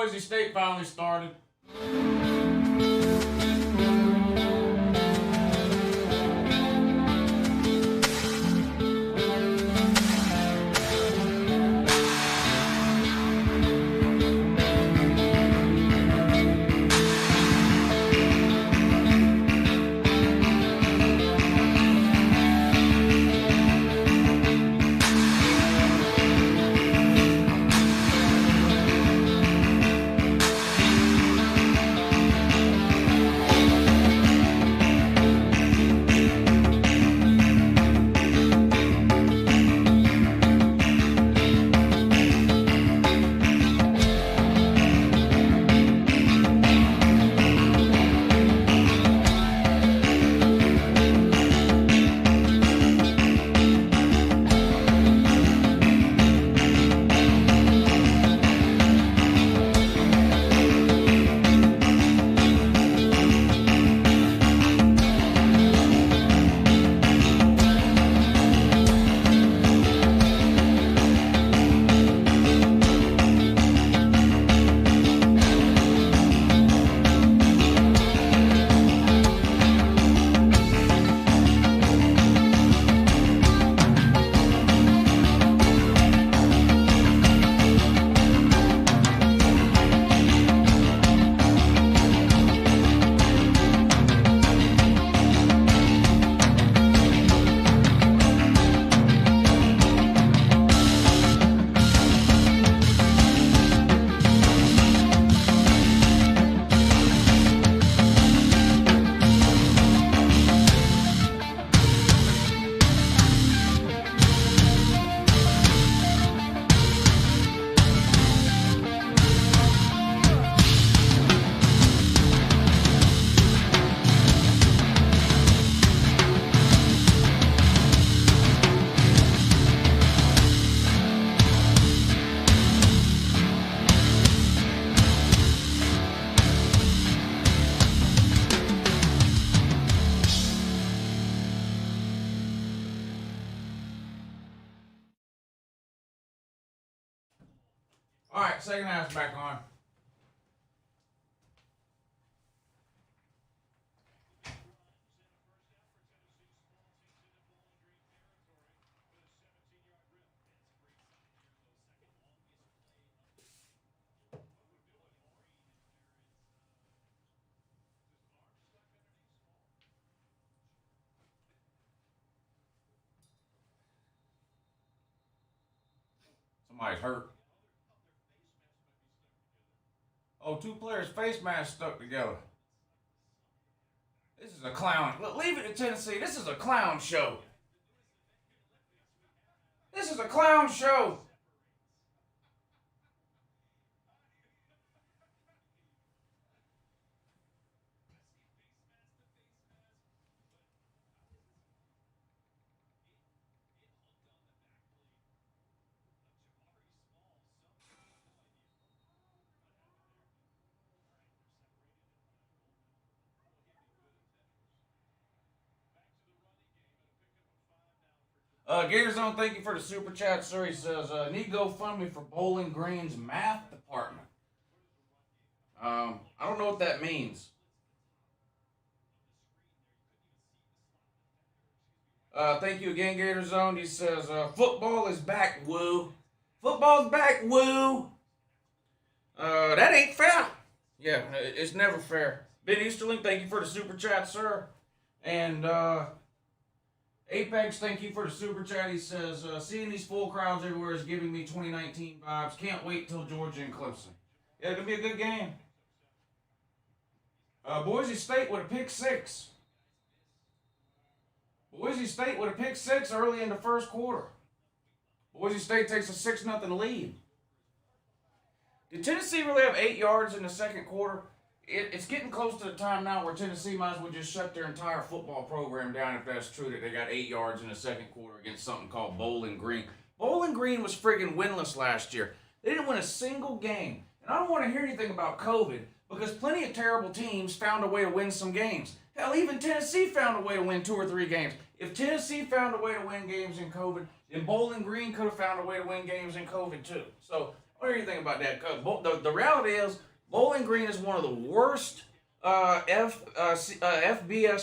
Boise State finally started. All right, second half's back on. Somebody's hurt. Oh, two players' face masks stuck together. This is a clown. Leave it to Tennessee. This is a clown show. This is a clown show. Gators Zone, thank you for the super chat, sir. He says, need GoFundMe for Bowling Green's math department. I don't know what that means. Thank you again, Gator Zone. He says, football is back, woo. Football's back, woo. That ain't fair. Yeah, it's never fair. Ben Easterling, thank you for the super chat, sir. And, Apex, thank you for the super chat. He says, seeing these full crowds everywhere is giving me 2019 vibes. Can't wait till Georgia and Clemson. Yeah, it's going to be a good game. Boise State with a pick six. Boise State with a pick six early in the first quarter. Boise State takes a 6-0 lead. Did Tennessee really have 8 yards in the second quarter? It's getting close to the time now where Tennessee might as well just shut their entire football program down if that's true, that they got 8 yards in the second quarter against something called Bowling Green. Bowling Green was friggin' winless last year. They didn't win a single game. And I don't want to hear anything about COVID because plenty of terrible teams found a way to win some games. Hell, even Tennessee found a way to win 2 or 3 games. If Tennessee found a way to win games in COVID, then Bowling Green could have found a way to win games in COVID too. So What do you think about that? The reality is, Bowling Green is one of the worst FBS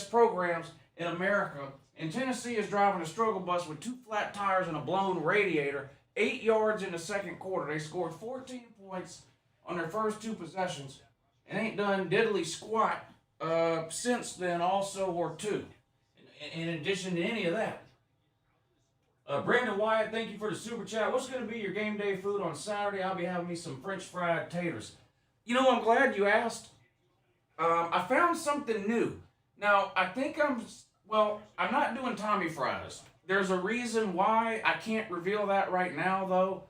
programs in America. And Tennessee is driving a struggle bus with 2 flat tires and a blown radiator. 8 yards in the second quarter. They scored 14 points on their first 2 possessions and ain't done diddly squat since then, also, or 2. In addition to any of that. Brandon Wyatt, thank you for the super chat. What's going to be your game day food on Saturday? I'll be having me some French fried taters. You know, I'm glad you asked. I found something new. Now, I think I'm not doing Tommy fries. There's a reason why. I can't reveal that right now, though.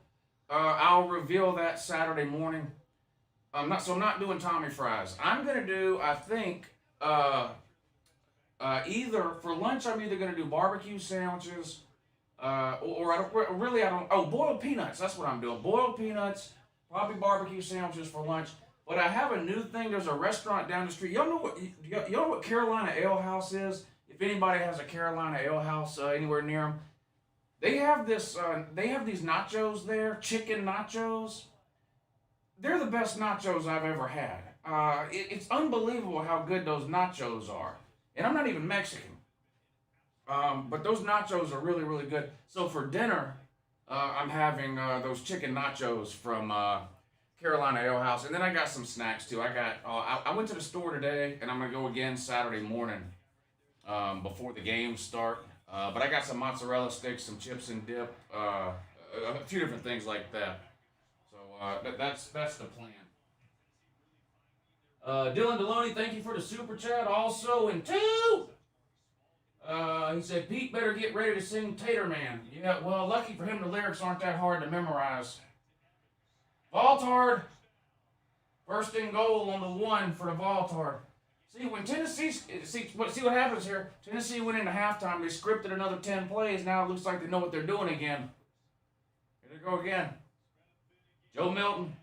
I'll reveal that Saturday morning. I'm not doing Tommy fries. I'm going to do, I think, either, for lunch, I'm either going to do barbecue sandwiches, boiled peanuts. That's what I'm doing. Boiled peanuts, probably barbecue sandwiches for lunch. But I have a new thing. There's a restaurant down the street. Y'all know what Carolina Ale House is? If anybody has a Carolina Ale House anywhere near them, they have this. They have these nachos there, chicken nachos. They're the best nachos I've ever had. It's unbelievable how good those nachos are. And I'm not even Mexican. But those nachos are really, really good. So for dinner, I'm having those chicken nachos from Carolina Ale House. And then I got some snacks too. I went to the store today, and I'm going to go again Saturday morning before the games start. But I got some mozzarella sticks, some chips and dip, a few different things like that. So that's the plan. Dylan Deloney, thank you for the super chat. Also in 2, he said, Pete better get ready to sing Tater Man. Yeah, well, lucky for him, the lyrics aren't that hard to memorize. Vaultard, first and goal on the 1 for the Vaultard. See, when Tennessee, see what happens here. Tennessee went into halftime. They scripted another 10 plays. Now it looks like they know what they're doing again. Here they go again. Joe Milton.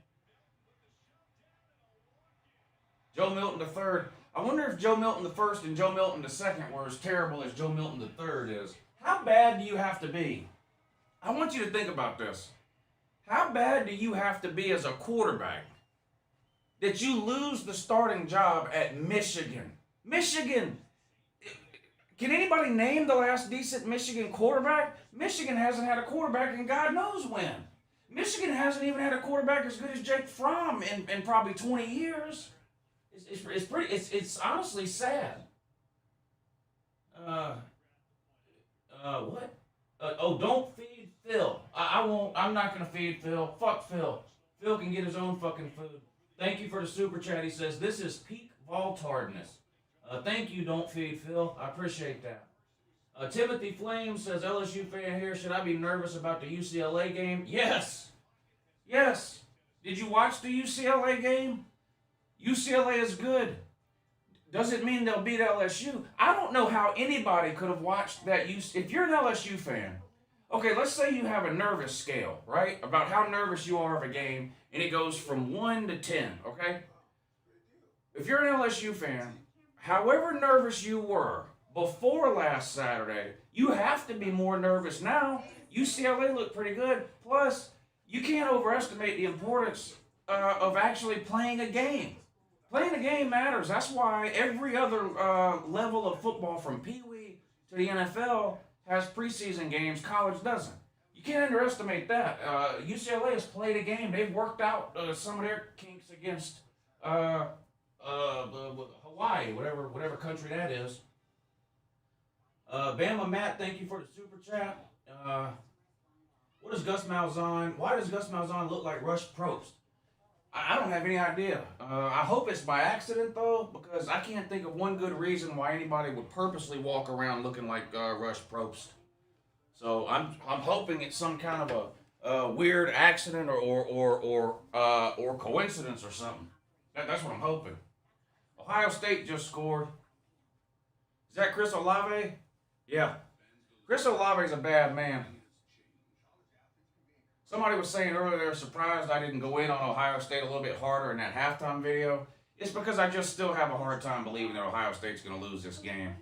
Joe Milton the third. I wonder if Joe Milton the first and Joe Milton the second were as terrible as Joe Milton the third is. How bad do you have to be? I want you to think about this. How bad do you have to be as a quarterback that you lose the starting job at Michigan? Michigan! Can anybody name the last decent Michigan quarterback? Michigan hasn't had a quarterback in God knows when. Michigan hasn't even had a quarterback as good as Jake Fromm in probably 20 years. It's honestly sad. What? Don't feed Phil. I won't. I'm not gonna feed Phil. Fuck Phil. Phil can get his own fucking food. Thank you for the super chat. He says this is peak Vaultardness. Thank you. Don't feed Phil. I appreciate that. Timothy Flames says LSU fan here. Should I be nervous about the UCLA game? Yes. Yes. Did you watch the UCLA game? UCLA is good. Does it mean they'll beat LSU? I don't know how anybody could have watched that. If you're an LSU fan, okay, let's say you have a nervous scale, right? About how nervous you are of a game, and it goes from 1 to 10, okay? If you're an LSU fan, however nervous you were before last Saturday, you have to be more nervous now. UCLA looked pretty good. Plus, you can't overestimate the importance of actually playing a game. Playing a game matters. That's why every other level of football, from Pee Wee to the NFL, has preseason games. College doesn't. You can't underestimate that. UCLA has played a game. They've worked out some of their kinks against Hawaii, whatever country that is. Bama Matt, thank you for the super chat. What is Gus Malzahn? Why does Gus Malzahn look like Rush Probst? I don't have any idea. I hope it's by accident, though, because I can't think of one good reason why anybody would purposely walk around looking like Rush Probst. So I'm hoping it's some kind of a weird accident or coincidence or something. That's what I'm hoping. Ohio State just scored. Is that Chris Olave? Yeah. Chris Olave is a bad man. Somebody was saying earlier they're surprised I didn't go in on Ohio State a little bit harder in that halftime video. It's because I just still have a hard time believing that Ohio State's going to lose this game.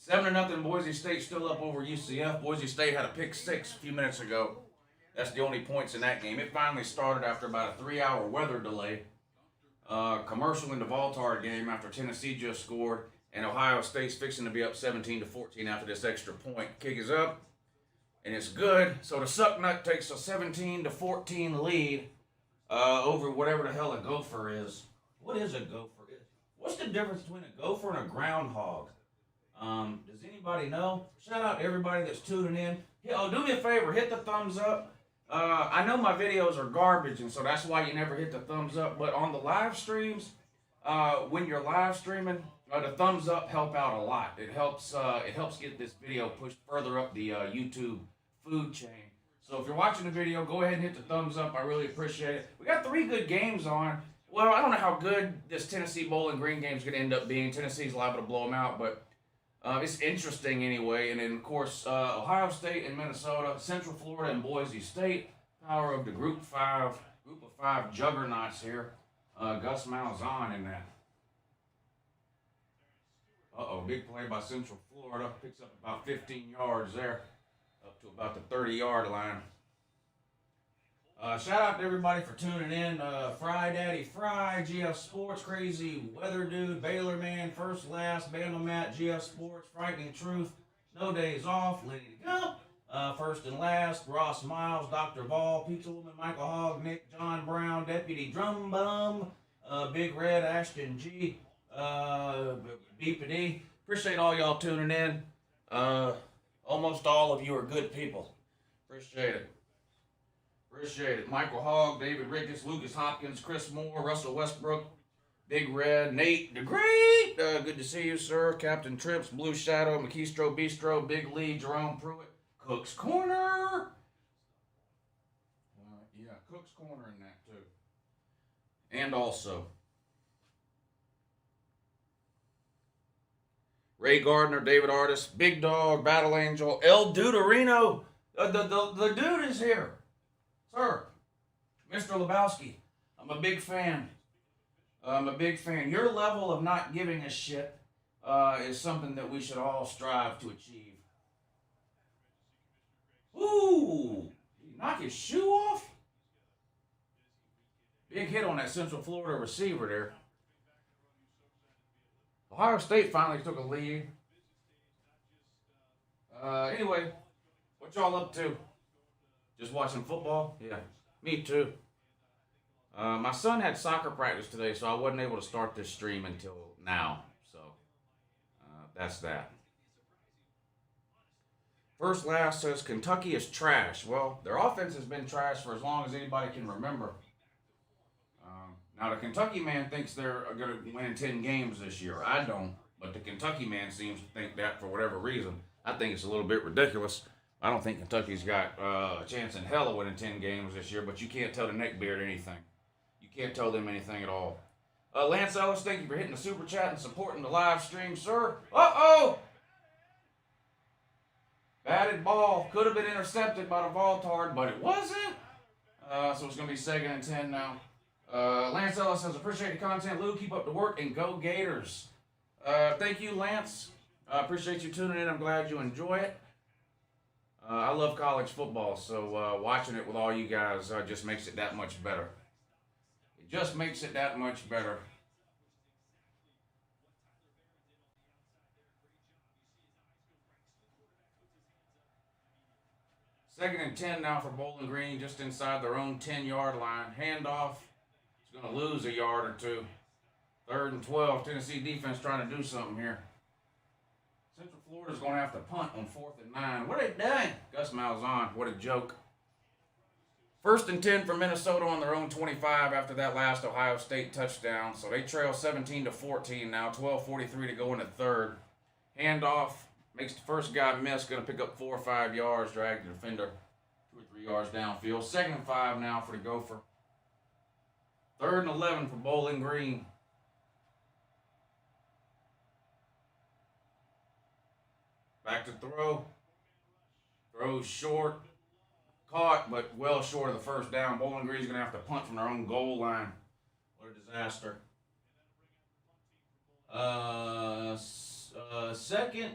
7-0 Boise State still up over UCF. Boise State had a pick six a few minutes ago. That's the only points in that game. It finally started after about a 3-hour weather delay. Commercial in the Voltard game after Tennessee just scored, and Ohio State's fixing to be up 17-14 after this extra point. Kick is up, and it's good. So the Sucknut takes a 17-14 lead over whatever the hell a gopher is. What is a gopher? What's the difference between a gopher and a groundhog? Does anybody know? Shout out to everybody that's tuning in. Do me a favor, hit the thumbs up. I know my videos are garbage, and so that's why you never hit the thumbs up. But on the live streams, when you're live streaming, the thumbs up help out a lot. It helps get this video pushed further up the YouTube food chain. So if you're watching the video, go ahead and hit the thumbs up. I really appreciate it. We got 3 good games on. Well, I don't know how good this Tennessee Bowling Green game is going to end up being. Tennessee's liable to blow them out, but it's interesting anyway. And then, of course, Ohio State and Minnesota, Central Florida and Boise State. Power of the Group of 5 juggernauts here. Gus Malzahn in that. Big play by Central Florida. Picks up about 15 yards there. Up to about the 30-yard line. Shout out to everybody for tuning in. Fry Daddy Fry, GF Sports, Crazy Weather Dude, Baylor Man, First Last, Bandomat, GF Sports, Frightening Truth, No Days Off, Lenny to Go, First and Last, Ross Miles, Dr. Ball, Pizza Woman, Michael Hogg, Nick, John Brown, Deputy Drum Bum, Big Red, Ashton G, Beepity. Appreciate all y'all tuning in. Almost all of you are good people. Appreciate it. Appreciate it. Michael Hogg, David Ricketts, Lucas Hopkins, Chris Moore, Russell Westbrook, Big Red, Nate the Great. Good to see you, sir. Captain Trips, Blue Shadow, McKeestro Bistro, Big Lee, Jerome Pruitt, Cook's Corner. Yeah, Cook's Corner in that too. And also Ray Gardner, David Artis, Big Dog, Battle Angel, El Duderino. The dude is here. Sir, Mr. Lebowski, I'm a big fan. Your level of not giving a shit is something that we should all strive to achieve. Ooh, did he knock his shoe off? Big hit on that Central Florida receiver there. Ohio State finally took a lead. Anyway, what y'all up to? Just watching football? Yeah, me too. My son had soccer practice today, so I wasn't able to start this stream until now. So, that's that. First Last says Kentucky is trash. Well, their offense has been trash for as long as anybody can remember. Now, the Kentucky man thinks they're going to win 10 games this year. I don't, but the Kentucky man seems to think that for whatever reason. I think it's a little bit ridiculous. I don't think Kentucky's got a chance in hell of winning 10 games this year, but you can't tell the neckbeard anything. You can't tell them anything at all. Lance Ellis, thank you for hitting the super chat and supporting the live stream, sir. Uh-oh! Batted ball. Could have been intercepted by the Voltard, but it wasn't. So it's going to be 2nd and 10 now. Lance Ellis says, appreciate the content, Lou. Keep up the work and go Gators. Thank you, Lance. I appreciate you tuning in. I'm glad you enjoy it. I love college football, so watching it with all you guys just makes it that much better. It just makes it that much better. Second and 10 now for Bowling Green, just inside their own 10-yard line. Handoff. It's going to lose a yard or two. 3rd and 12. Tennessee defense trying to do something here. Central Florida's going to have to punt on 4th and 9. What are they doing? Gus Malzahn, what a joke. 1st and 10 for Minnesota on their own 25 after that last Ohio State touchdown. So they trail 17-14 now. 12:43 to go in the 3rd. Handoff. Makes the first guy miss. Going to pick up 4 or 5 yards. Drag the defender 2 or 3 yards downfield. 2nd and 5 now for the Gopher. 3rd and 11 for Bowling Green. Back to throw. Throws short. Caught, but well short of the first down. Bowling Green's going to have to punt from their own goal line. What a disaster. 2nd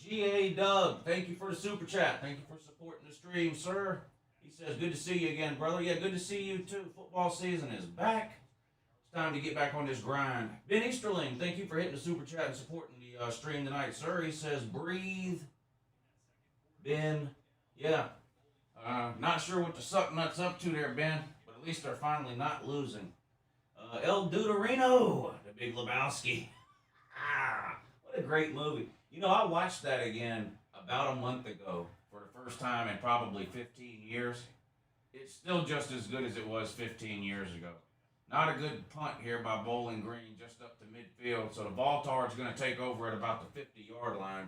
G.A. Doug, thank you for the super chat. Thank you for supporting the stream, sir. He says, good to see you again, brother. Yeah, good to see you too. Football season is back. It's time to get back on this grind. Ben Easterling, thank you for hitting the super chat and supporting the stream tonight, sir. He says, breathe. Ben, yeah. Not sure what the suck nuts up to there, Ben, but at least they're finally not losing. El Deuterino, the Big Lebowski. What a great movie. You know, I watched that again about a month ago for the first time in probably 15 years. It's still just as good as it was 15 years ago. Not a good punt here by Bowling Green, just up to midfield. So the Baltar is going to take over at about the 50-yard line.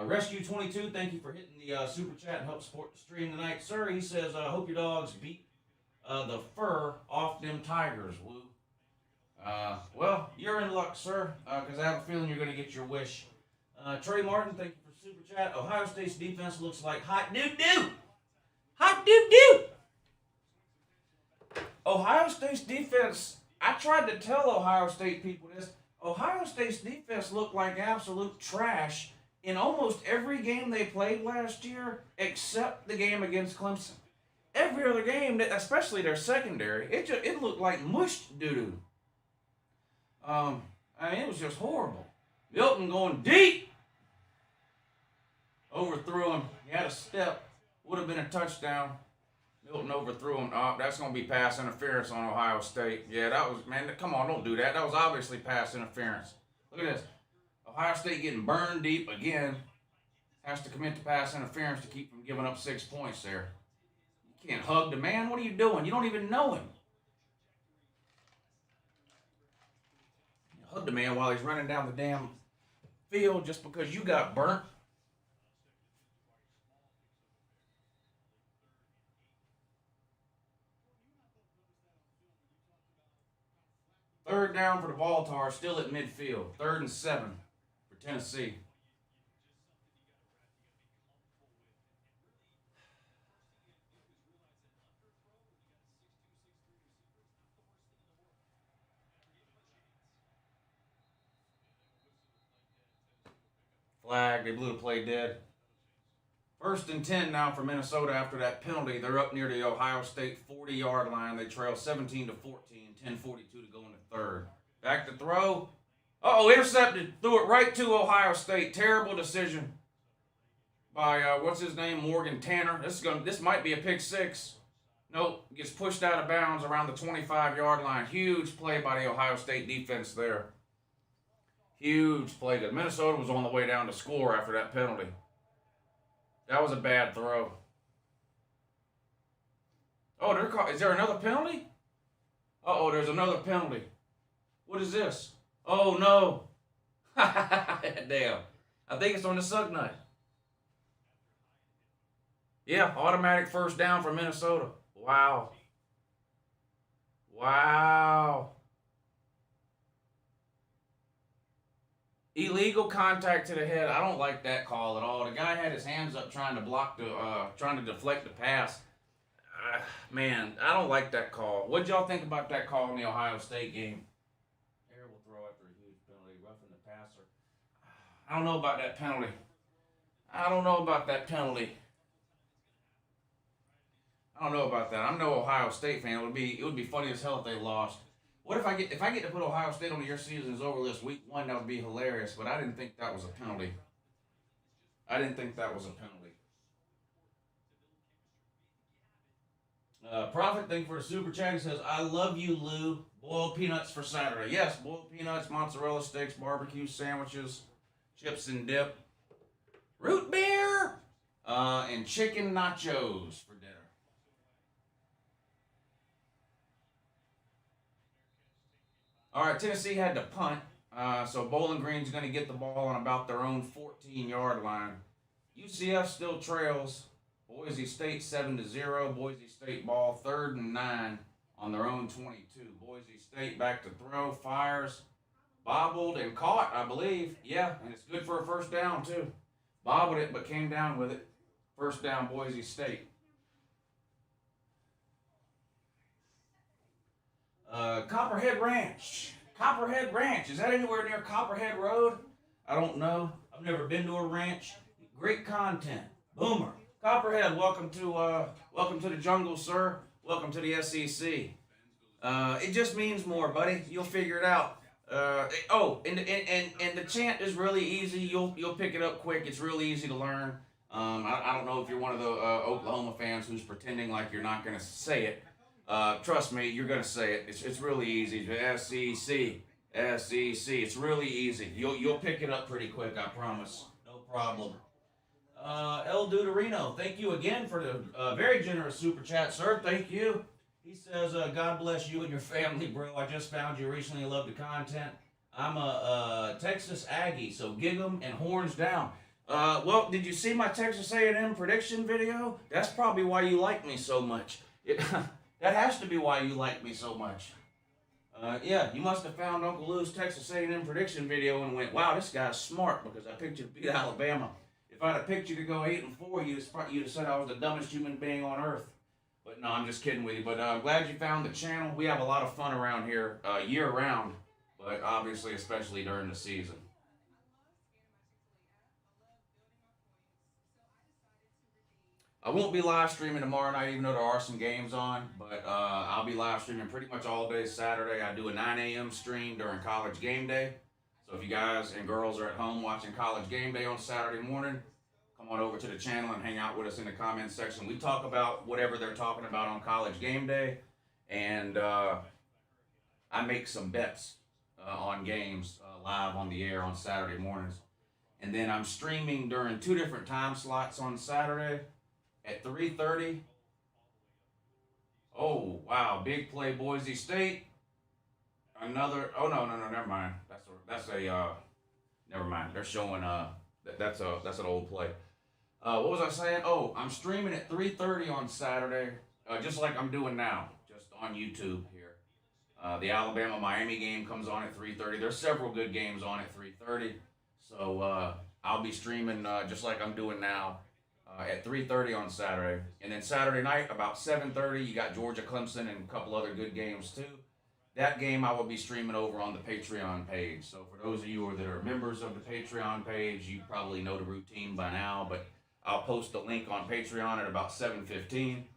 Rescue 22, thank you for hitting the super chat and help support the stream tonight, sir. He says, hope your dogs beat the fur off them Tigers, Woo. Well, you're in luck, sir, because I have a feeling you're going to get your wish. Trey Martin, thank you for super chat. Ohio State's defense looks like hot doo-doo. Hot doo-doo. Ohio State's defense, I tried to tell Ohio State people this. Ohio State's defense looked like absolute trash in almost every game they played last year except the game against Clemson. Every other game, especially their secondary, it looked like mush doo-doo. I mean, it was just horrible. Milton going deep. Overthrew him. He had a step. Would have been a touchdown. Milton overthrew him. That's going to be pass interference on Ohio State. Yeah, that was, man, come on, don't do that. That was obviously pass interference. Look at this. Ohio State getting burned deep again. Has to commit to pass interference to keep from giving up 6 points there. You can't hug the man. What are you doing? You don't even know him. You hug the man while he's running down the damn field just because you got burnt. Third down for the Baltar, still at midfield. 3rd and 7 for Tennessee. Flag, they blew the play dead. 1st and 10 now for Minnesota after that penalty. They're up near the Ohio State 40-yard line. They trail 17-14, 10:42 to go in the 3rd. Back to throw. Uh-oh, intercepted. Threw it right to Ohio State. Terrible decision by, what's his name, Morgan Tanner. This might be a pick 6. Nope, gets pushed out of bounds around the 25-yard line. Huge play by the Ohio State defense there. Huge play. Minnesota was on the way down to score after that penalty. That was a bad throw. Oh, is there another penalty? Uh-oh, there's another penalty. What is this? Oh, no. Damn. I think it's on the suck nut. Yeah, automatic 1st down for Minnesota. Wow. Wow. Illegal contact to the head. I don't like that call at all. The guy had his hands up trying to deflect the pass. Man, I don't like that call. What did y'all think about that call in the Ohio State game? Terrible throw after a huge penalty, roughing the passer. I don't know about that penalty. I don't know about that. I'm no Ohio State fan. It would be funny as hell if they lost. What if I get to put Ohio State on your season's over list week 1? That would be hilarious. But I didn't think that was a penalty. Prophet, thank you for the super chat. He says, I love you, Lou. Boiled peanuts for Saturday. Yes, boiled peanuts, mozzarella sticks, barbecue sandwiches, chips and dip, root beer, and chicken nachos for dinner. All right, Tennessee had to punt, so Bowling Green's going to get the ball on about their own 14-yard line. UCF still trails Boise State 7-0. Boise State ball 3rd and 9 on their own 22. Boise State back to throw, fires, bobbled and caught, I believe. Yeah, and it's good for a 1st down too. Bobbled it, but came down with it. 1st down, Boise State. Copperhead Ranch. Is that anywhere near Copperhead Road? I don't know. I I've never been to a ranch. Great content. Boomer. Copperhead, welcome to the jungle, sir. Welcome to the SEC. It just means more, buddy. You'll figure it out. And the chant is really easy. You'll pick it up quick. It's really easy to learn. I don't know if you're one of the Oklahoma fans who's pretending like you're not gonna say it. Trust me, you're gonna say it. It's really easy. SEC, SEC. It's really easy. You'll pick it up pretty quick. I promise. No problem. El Deuterino, thank you again for the very generous super chat, sir. Thank you. He says, God bless you and your family, bro. I just found you recently. I love the content. I'm a Texas Aggie, so gig 'em and horns down. Well, did you see my Texas A&M prediction video? That's probably why you like me so much. That has to be why you like me so much. Yeah, you must have found Uncle Lou's Texas A&M prediction video and went, wow, this guy's smart because I picked you to beat Alabama. If I'd have picked you to go 8-4, you'd have said I was the dumbest human being on earth. But no, I'm just kidding with you. But I'm glad you found the channel. We have a lot of fun around here year-round, but obviously especially during the season. I won't be live streaming tomorrow night, even though there are some games on. But I'll be live streaming pretty much all day Saturday. I do a 9 a.m. stream during college game day. So if you guys and girls are at home watching college game day on Saturday morning, come on over to the channel and hang out with us in the comments section. We talk about whatever they're talking about on college game day. And I make some bets on games live on the air on Saturday mornings. And then I'm streaming during 2 different time slots on Saturday. At 3:30. Oh, wow. Big play, Boise State. Another. Oh, no, never mind. Never mind. They're showing, that's an old play. What was I saying? Oh, I'm streaming at 3:30 on Saturday, just like I'm doing now, just on YouTube here. The Alabama-Miami game comes on at 3:30. There's several good games on at 3:30. So, I'll be streaming just like I'm doing now. At 3:30 on Saturday. And then Saturday night, about 7:30, you got Georgia, Clemson, and a couple other good games too. That game I will be streaming over on the Patreon page. So for those of you that are members of the Patreon page, you probably know the routine by now, but I'll post the link on Patreon at about 7:15.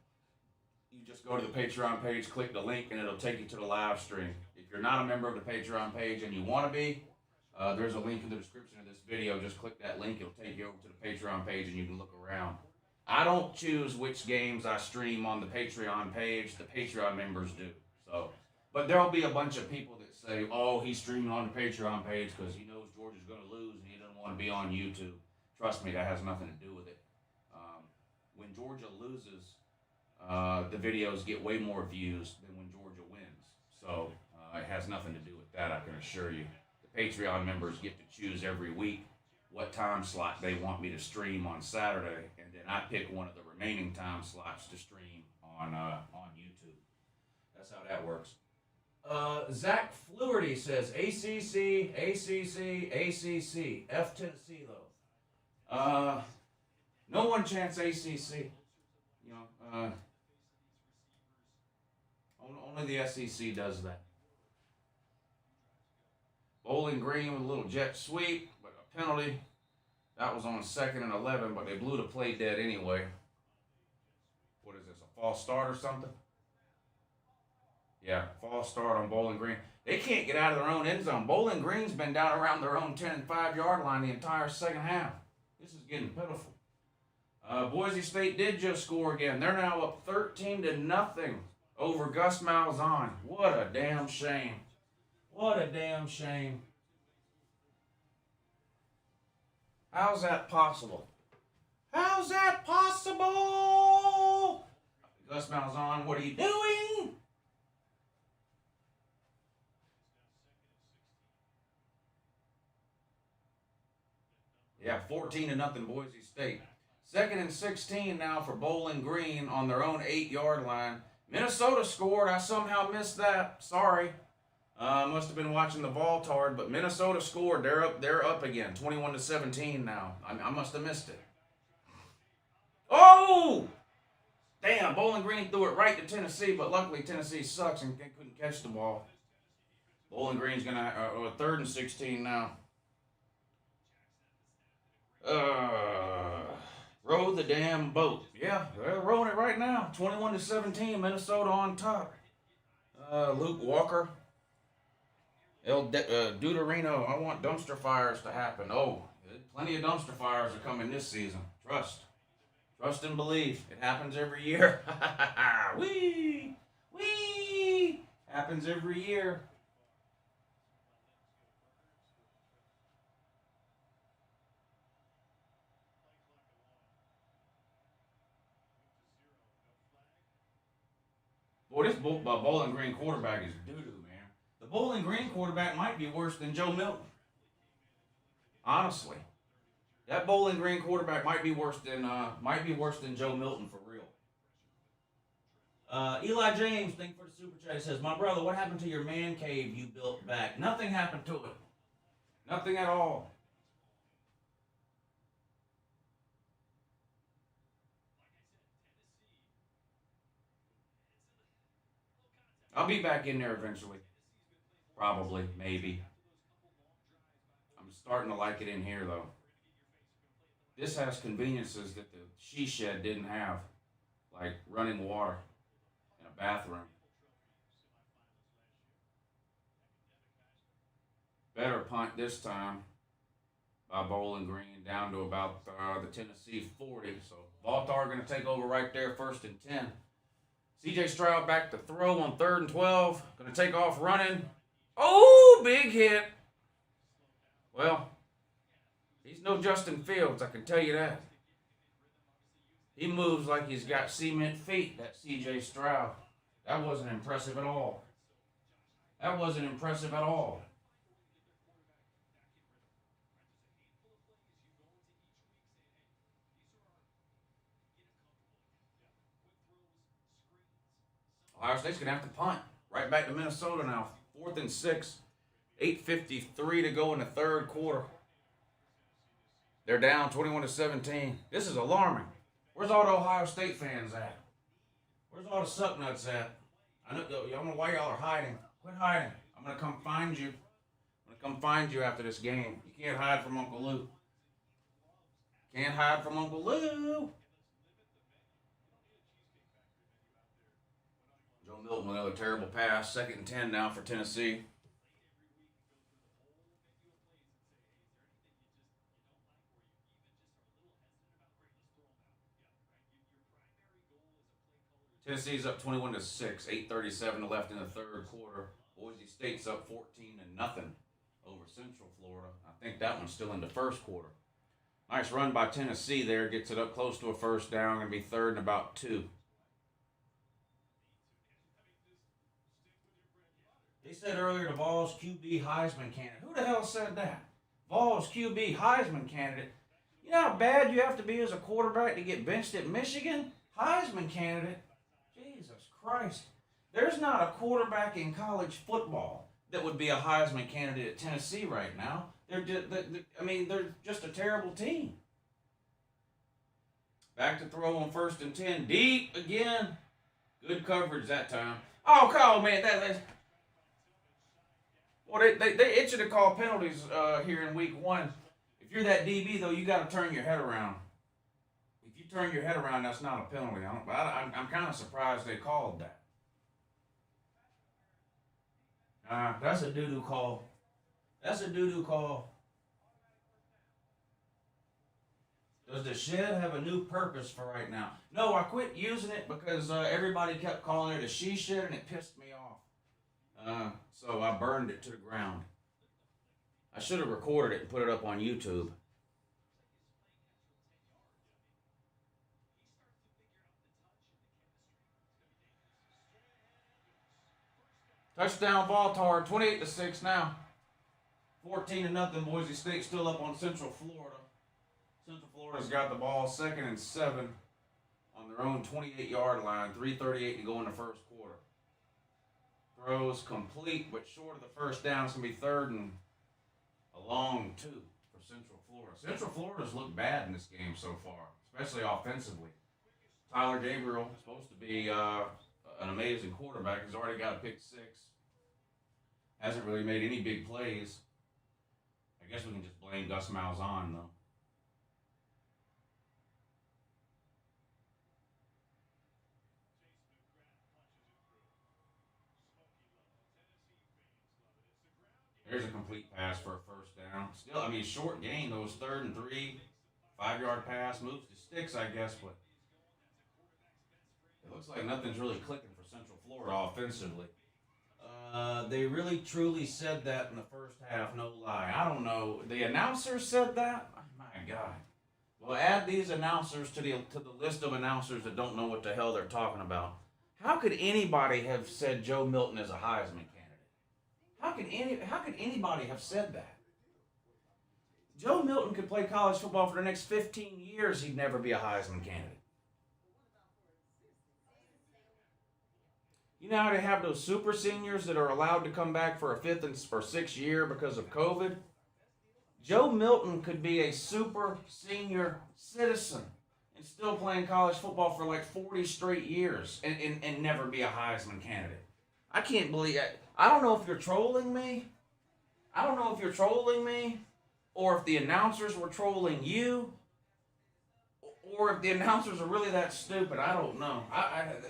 You just go to the Patreon page, click the link, and it'll take you to the live stream. If you're not a member of the Patreon page and you want to be, there's a link in the description of this video. Just click that link. It'll take you over to the Patreon page and you can look around. I don't choose which games I stream on the Patreon page. The Patreon members do. So, but there'll be a bunch of people that say, oh, he's streaming on the Patreon page because he knows Georgia's going to lose and he doesn't want to be on YouTube. Trust me, that has nothing to do with it. When Georgia loses, the videos get way more views than when Georgia wins. So it has nothing to do with that, I can assure you. Patreon members get to choose every week what time slot they want me to stream on Saturday, and then I pick one of the remaining time slots to stream on YouTube. That's how that works. Zach Fluherty says ACC, ACC, ACC. F Tennessee though. No one chants ACC. You know, only the SEC does that. Bowling Green with a little jet sweep, but a penalty. That was on 2nd and 11, but they blew the play dead anyway. What is this, a false start or something? Yeah, false start on Bowling Green. They can't get out of their own end zone. Bowling Green's been down around their own 10 and 5 yard line the entire second half. This is getting pitiful. Boise State did just score again. They're now up 13-0 over Gus Malzahn. What a damn shame. What a damn shame. How's that possible? How's that possible? Gus Malzahn, what are you doing? Yeah, 14-0 Boise State. 2nd and 16 now for Bowling Green on their own 8-yard line. Minnesota scored. I somehow missed that. Sorry. Must have been watching the Voltard, but Minnesota scored. They're up again, 21-17 now. I must have missed it. Oh! Damn, Bowling Green threw it right to Tennessee, but luckily Tennessee sucks and couldn't catch the ball. Bowling Green's going to 3rd and 16 now. Row the damn boat. Yeah, they're rowing it right now. 21-17, Minnesota on top. Luke Walker. Deuterino, I want dumpster fires to happen. Oh, plenty of dumpster fires are coming this season. Trust. Trust and believe. It happens every year. Wee! Wee! Happens every year. Boy, this Bowling Green quarterback is doo-doo, man. The Bowling Green quarterback might be worse than Joe Milton. Honestly. That Bowling Green quarterback might be worse than Joe Milton for real. Eli James, thank you for the super chat. Says, "My brother, what happened to your man cave you built back?" Nothing happened to it. Nothing at all. I'll be back in there eventually. Probably, maybe. I'm starting to like it in here though. This has conveniences that the she shed didn't have, like running water and a bathroom. Better punt this time by Bowling Green down to about the Tennessee 40. So Baltar going to take over right there, 1st and 10. CJ Stroud back to throw on 3rd and 12. Going to take off running. Oh, big hit. Well, he's no Justin Fields, I can tell you that. He moves like he's got cement feet, that CJ Stroud. That wasn't impressive at all. That wasn't impressive at all. Ohio State's going to have to punt. Right back to Minnesota now. 4th and 6. 8:53 to go in the 3rd quarter. They're down 21-17. This is alarming. Where's all the Ohio State fans at? Where's all the sucknuts at? I don't know why y'all are hiding. Quit hiding. I'm going to come find you. I'm going to come find you after this game. You can't hide from Uncle Lou. Can't hide from Uncle Lou. Joe Milton with another terrible pass. 2nd and 10 now for Tennessee. Tennessee's up 21-6. 8:37 left in the 3rd quarter. Boise State's up 14-0 over Central Florida. I think that one's still in the 1st quarter. Nice run by Tennessee there. Gets it up close to a 1st down. Going to be 3rd and about 2. They said earlier the Vols QB Heisman candidate. Who the hell said that? Vols QB Heisman candidate. You know how bad you have to be as a quarterback to get benched at Michigan? Heisman candidate. Jesus Christ. There's not a quarterback in college football that would be a Heisman candidate at Tennessee right now. They're just a terrible team. Back to throw on 1st and 10. Deep again. Good coverage that time. Oh, man. Well, they itch you to call penalties here in week 1. If you're that DB, though, you got to turn your head around. If you turn your head around, that's not a penalty. I'm kind of surprised they called that. That's a doo-doo call. That's a doo-doo call. Does the shed have a new purpose for right now? No, I quit using it because everybody kept calling it a she shed and it pissed me off. So I burned it to the ground. I should have recorded it and put it up on YouTube. Touchdown Baltar, 28-6 now. 14-0 Boise State still up on Central Florida. Central Florida's got the ball 2nd and 7 on their own 28-yard line. 3:38 to go in the 1st quarter. Throws complete, but short of the 1st down. It's going to be 3rd and a long 2 for Central Florida. Central Florida's looked bad in this game so far, especially offensively. Tyler Gabriel is supposed to be an amazing quarterback. He's already got a pick 6. Hasn't really made any big plays. I guess we can just blame Gus Malzahn, though. There's a complete pass for a first down. Still, I mean, short gain. Those 3rd and 3, 5-yard pass moves to sticks, I guess, but it looks like nothing's really clicking for Central Florida offensively. They really truly said that in the first half, no lie. I don't know. The announcer said that? Oh, my God. Well, add these announcers to the list of announcers that don't know what the hell they're talking about. How could anybody have said Joe Milton is a Heisman candidate? How could anybody have said that? Joe Milton could play college football for the next 15 years. He'd never be a Heisman candidate. You know how they have those super seniors that are allowed to come back for a 5th and 6th year because of COVID? Joe Milton could be a super senior citizen and still playing college football for like 40 straight years and never be a Heisman candidate. I can't believe it. I don't know if you're trolling me. I don't know if you're trolling me or if the announcers were trolling you or if the announcers are really that stupid. I don't know.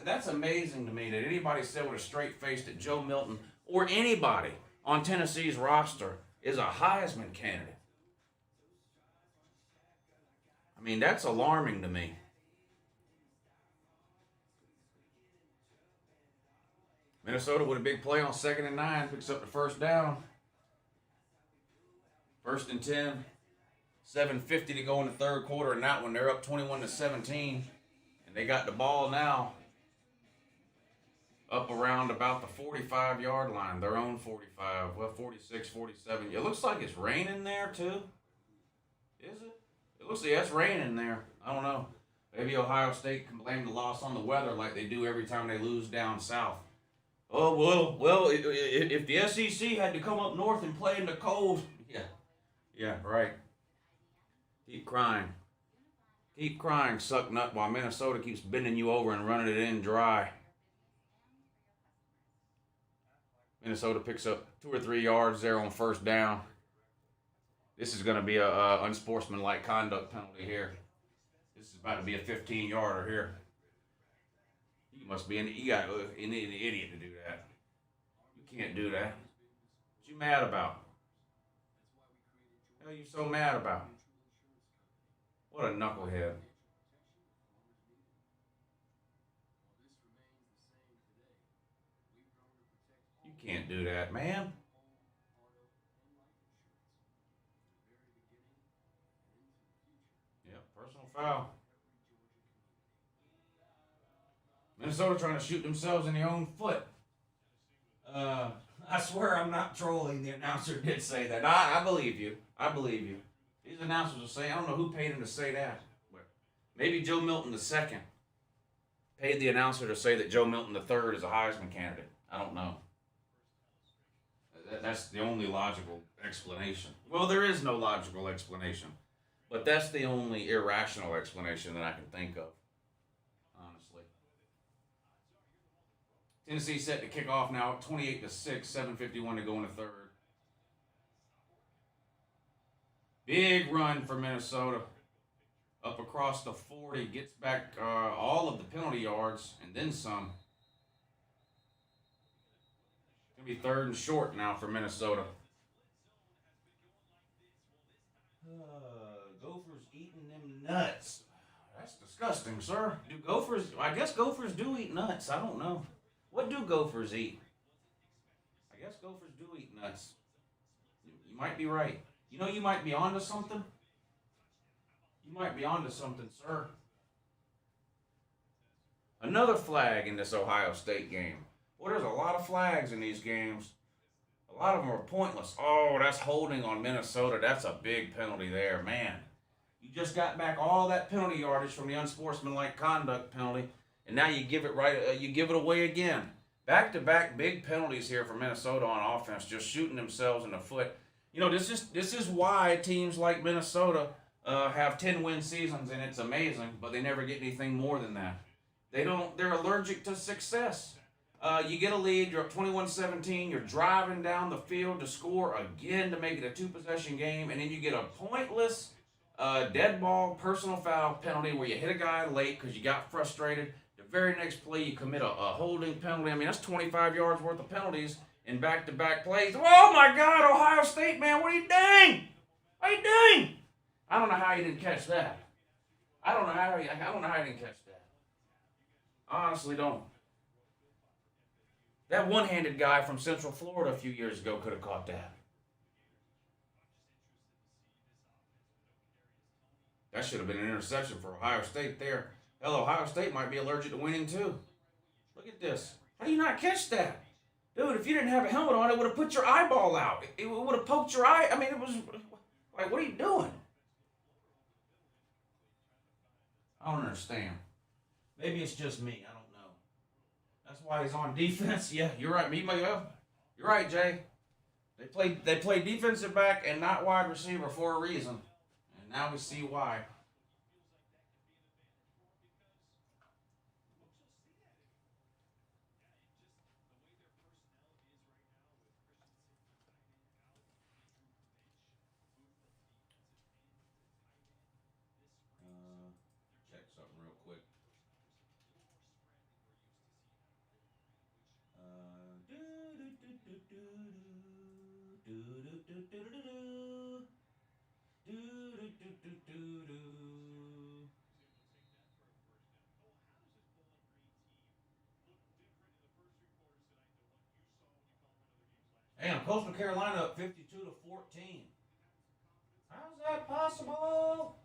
That's amazing to me that anybody said with a straight face that Joe Milton or anybody on Tennessee's roster is a Heisman candidate. I mean, that's alarming to me. Minnesota with a big play on 2nd and 9, picks up the first down. 1st and 10. 7:50 to go in the 3rd quarter, and that one they're up 21-17, and they got the ball now up around about the 45-yard line, their own 45, well 46, 47. It looks like it's raining there too. Is it? It looks like it's raining there. I don't know. Maybe Ohio State can blame the loss on the weather like they do every time they lose down south. Oh well, if the SEC had to come up north and play in the cold, yeah, right. Keep crying. Keep crying, suck nut, while Minnesota keeps bending you over and running it in dry. Minnesota picks up 2 or 3 yards there on first down. This is going to be a unsportsmanlike conduct penalty here. This is about to be a 15-yarder here. You must be an idiot to do that. You can't do that. What you mad about? What are you so mad about? What a knucklehead. You can't do that, man. Yep, personal foul. Minnesota trying to shoot themselves in their own foot. I swear I'm not trolling. The announcer did say that. I believe you. I believe you. These announcers will say, I don't know who paid him to say that. Maybe Joe Milton II paid the announcer to say that Joe Milton III is a Heisman candidate. I don't know. That's the only logical explanation. Well, there is no logical explanation. But that's the only irrational explanation that I can think of, honestly. Tennessee set to kick off now, 28-6, 7:51 to go in the 3rd. Big run for Minnesota. Up across the 40, gets back all of the penalty yards and then some. It's going to be 3rd and short now for Minnesota. Gophers eating them nuts. That's disgusting, sir. Do Gophers, I guess Gophers do eat nuts. I don't know. What do Gophers eat? I guess Gophers do eat nuts. You might be right. You know, you might be onto something. You might be onto something, sir. Another flag in this Ohio State game. Boy, there's a lot of flags in these games. A lot of them are pointless. Oh, that's holding on Minnesota. That's a big penalty there, man. You just got back all that penalty yardage from the unsportsmanlike conduct penalty, and now you give it away again. Back-to-back big penalties here for Minnesota on offense, just shooting themselves in the foot. You know, this is why teams like Minnesota have 10-win seasons, and it's amazing, but they never get anything more than that. They're allergic to success. You get a lead, you're up 21-17, you're driving down the field to score again to make it a 2-possession game, and then you get a pointless dead ball personal foul penalty where you hit a guy late because you got frustrated. The very next play, you commit a holding penalty. I mean, that's 25 yards worth of penalties, in back-to-back plays. Oh my God, Ohio State, man, what are you doing? What are you doing? I don't know how you didn't catch that. I don't know how you didn't catch that. I honestly don't. That one-handed guy from Central Florida a few years ago could have caught that. That should have been an interception for Ohio State there. Hell, Ohio State might be allergic to winning too. Look at this. How do you not catch that? Dude, if you didn't have a helmet on, it would have put your eyeball out. It would have poked your eye. I mean, it was like, what are you doing? I don't understand. Maybe it's just me. I don't know. That's why he's on defense. Yeah, you're right. You're right, Jay. They played defensive back and not wide receiver for a reason. And now we see why. Check something real quick. Damn, Coastal Carolina up 52-14. How's that possible?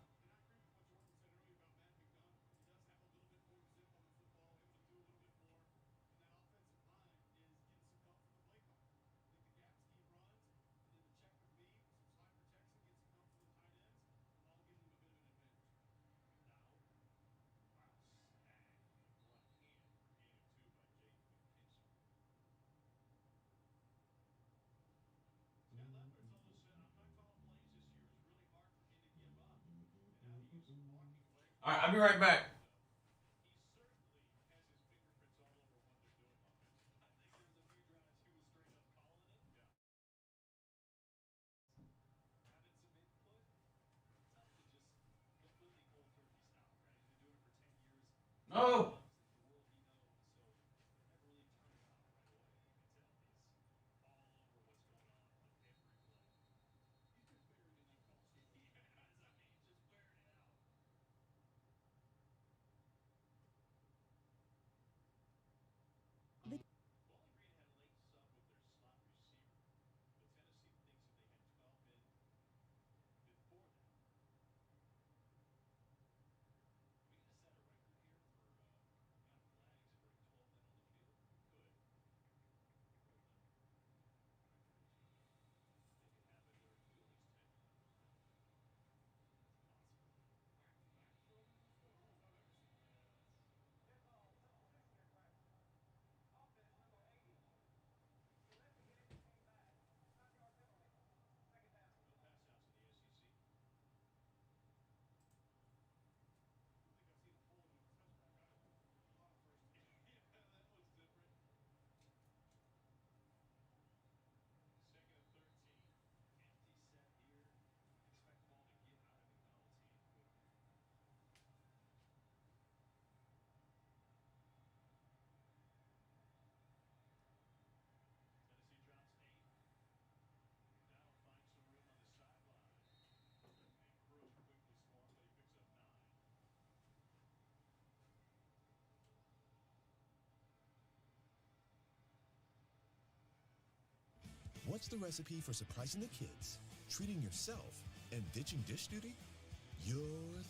All right, I'll be right back. No. What's the recipe for surprising the kids, treating yourself, and ditching dish duty? You're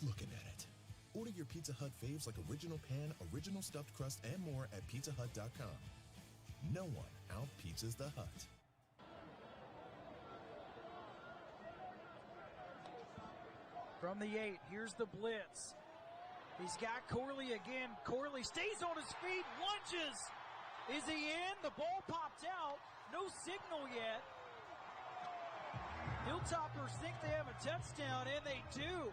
looking at it. Order your Pizza Hut faves like original pan, original stuffed crust, and more at pizzahut.com. No one out-pizzas the Hut. From the 8, here's the blitz. He's got Corley again. Corley stays on his feet, lunges. Is he in? The ball popped out. No signal yet. Hilltoppers think they have a touchdown, and they do.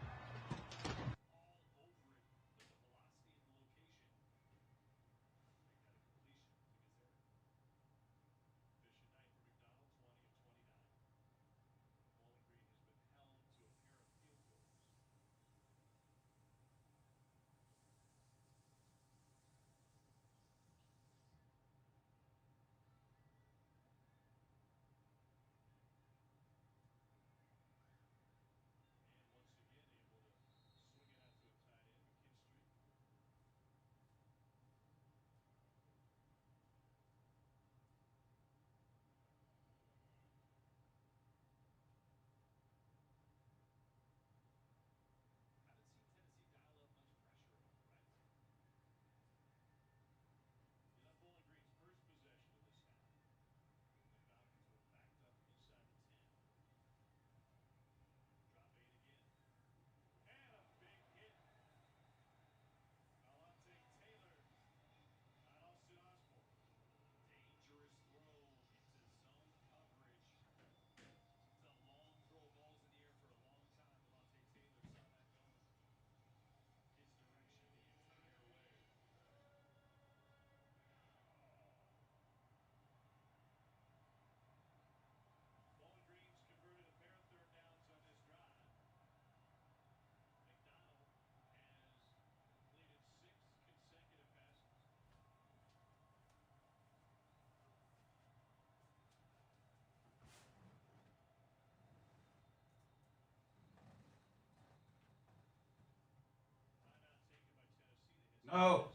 No.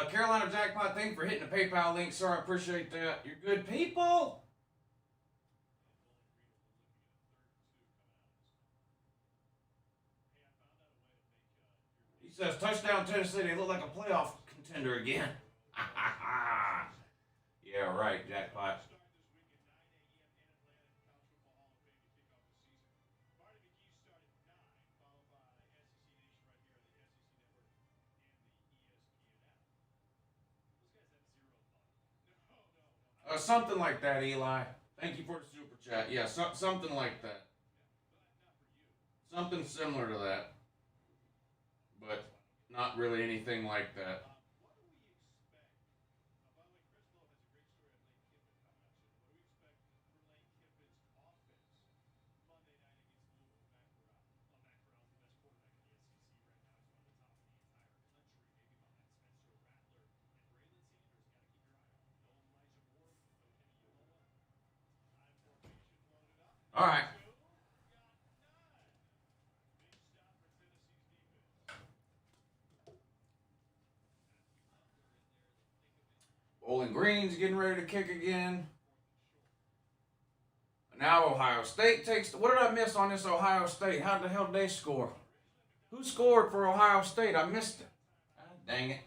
Carolina Jackpot, thank you for hitting the PayPal link, sir. I appreciate that. You're good people. He says, touchdown Tennessee. They look like a playoff contender again. Yeah, right, Jackpot. Something like that, Eli. Thank you for the super chat. Yeah, something like that. Something similar to that. But not really anything like that. All right. Bowling Green's getting ready to kick again. Now Ohio State takes. What did I miss on this Ohio State? How the hell did they score? Who scored for Ohio State? I missed it. God dang it.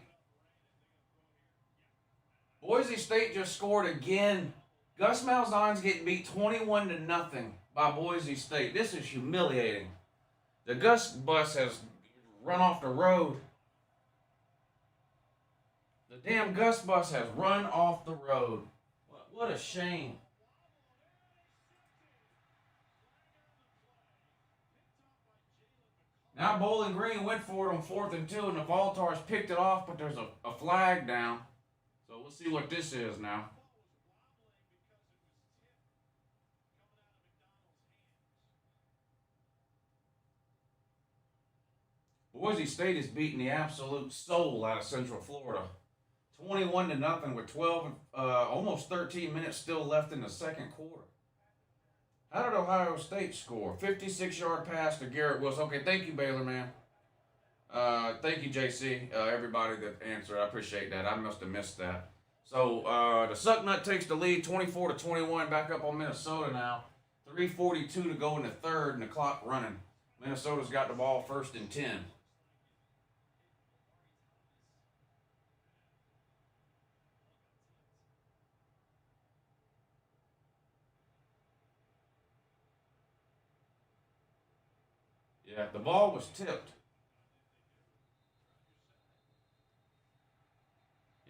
Boise State just scored again. Gus Malzahn's getting beat 21-0 by Boise State. This is humiliating. The Gus bus has run off the road. The damn Gus bus has run off the road. What a shame. Now Bowling Green went for it on 4th and 2, and the Voltars picked it off, but there's a flag down. So we'll see what this is now. Boise State is beating the absolute soul out of Central Florida. 21-0 with 12, almost 13 minutes still left in the second quarter. How did Ohio State score? 56-yard pass to Garrett Wilson. Okay, thank you, Baylor, man. Thank you, JC. Everybody that answered, I appreciate that. I must have missed that. So the Sucknut takes the lead, 24-21, back up on Minnesota now. 3:42 to go in the third, and the clock running. Minnesota's got the ball 1st and 10. Yeah, the ball was tipped.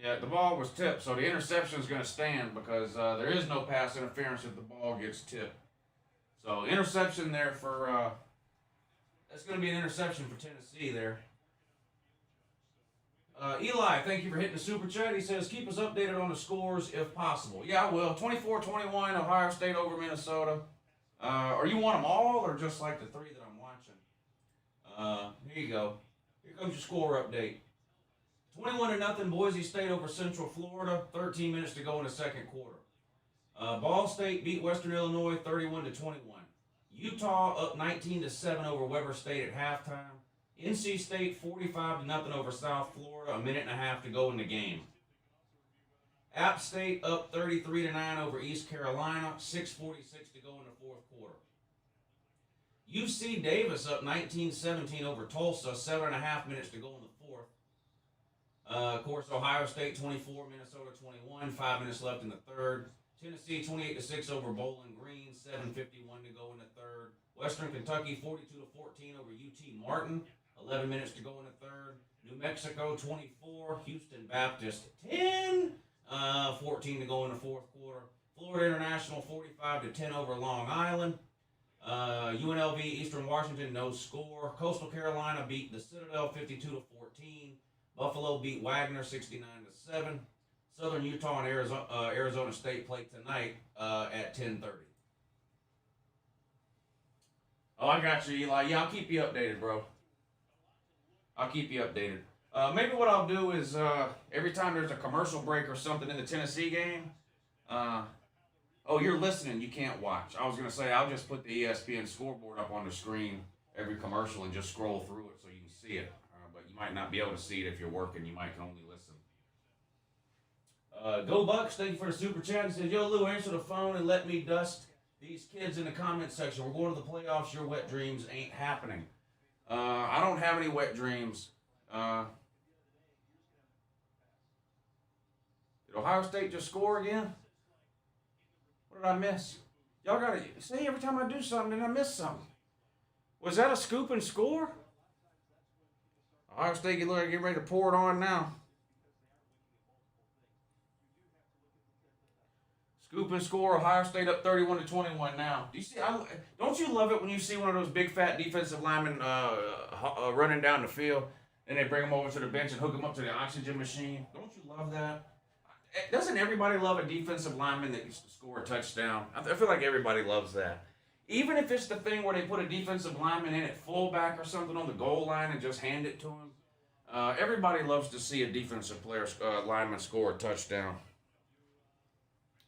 Yeah, the ball was tipped, so the interception is going to stand because there is no pass interference if the ball gets tipped. So interception there for that's going to be an interception for Tennessee there. Eli, thank you for hitting the super chat. He says, keep us updated on the scores if possible. Yeah, I will. 24-21, Ohio State over Minnesota. Are you want them all or just like the 3 that I'm watching? Here you go. Here comes your score update. 21-0 Boise State over Central Florida. 13 minutes to go in the second quarter. Ball State beat Western Illinois 31-21. Utah up 19-7 over Weber State at halftime. NC State 45-0 over South Florida. A minute and a half to go in the game. App State up 33-9 over East Carolina. 6:46 to go in the fourth quarter. UC Davis up 19-17 over Tulsa. 7.5 minutes to go in the fourth. Of course, Ohio State 24, Minnesota 21. 5 minutes left in the third. Tennessee 28-6 over Bowling Green. 7:51 to go in the third. Western Kentucky 42-14 over UT Martin. 11 minutes to go in the third. New Mexico 24. Houston Baptist 10. 14 to go in the fourth quarter. Florida International 45-10 over Long Island. UNLV Eastern Washington no score. Coastal Carolina beat the Citadel 52-14. Buffalo beat Wagner 69-7. Southern Utah and Arizona State play tonight at 10:30. Oh, I got you, Eli. Yeah, I'll keep you updated, bro. I'll keep you updated. Maybe what I'll do is every time there's a commercial break or something in the Tennessee game, oh, you're listening, you can't watch. I was going to say I'll just put the ESPN scoreboard up on the screen every commercial and just scroll through it so you can see it. You might not be able to see it if you're working. You might can only listen. Go Bucks, thank you for the super chat. He says, yo, Lou, answer the phone and let me dust these kids in the comment section. We're going to the playoffs. Your wet dreams ain't happening. I don't have any wet dreams. Did Ohio State just score again? What did I miss? Y'all got to say every time I do something, then I miss something. Was that a scoop and score? Ohio State get ready to pour it on now. Scoop and score. Ohio State up 31-21 now. Do you see? Don't you love it when you see one of those big fat defensive linemen running down the field, and they bring them over to the bench and hook them up to the oxygen machine? Don't you love that? Doesn't everybody love a defensive lineman that used to score a touchdown? I feel like everybody loves that. Even if it's the thing where they put a defensive lineman in at fullback or something on the goal line and just hand it to him. Everybody loves to see a defensive lineman score a touchdown.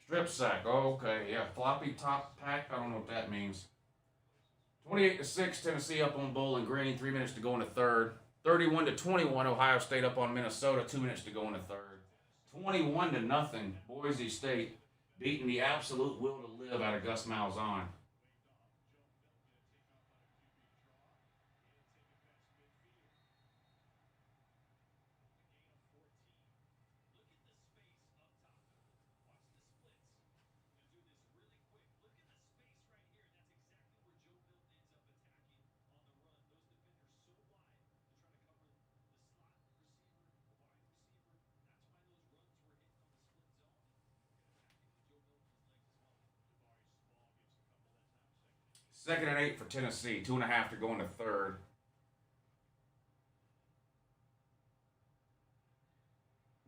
Strip sack. Oh, okay. Yeah, floppy top pack. I don't know what that means. 28-6, Tennessee up on Bowling Green. 3 minutes to go in the third. 31-21, Ohio State up on Minnesota. 2 minutes to go in the third. 21-0, Boise State beating the absolute will to live out of Gus Malzahn. Second and 8 for Tennessee. 2.5 to go in the third.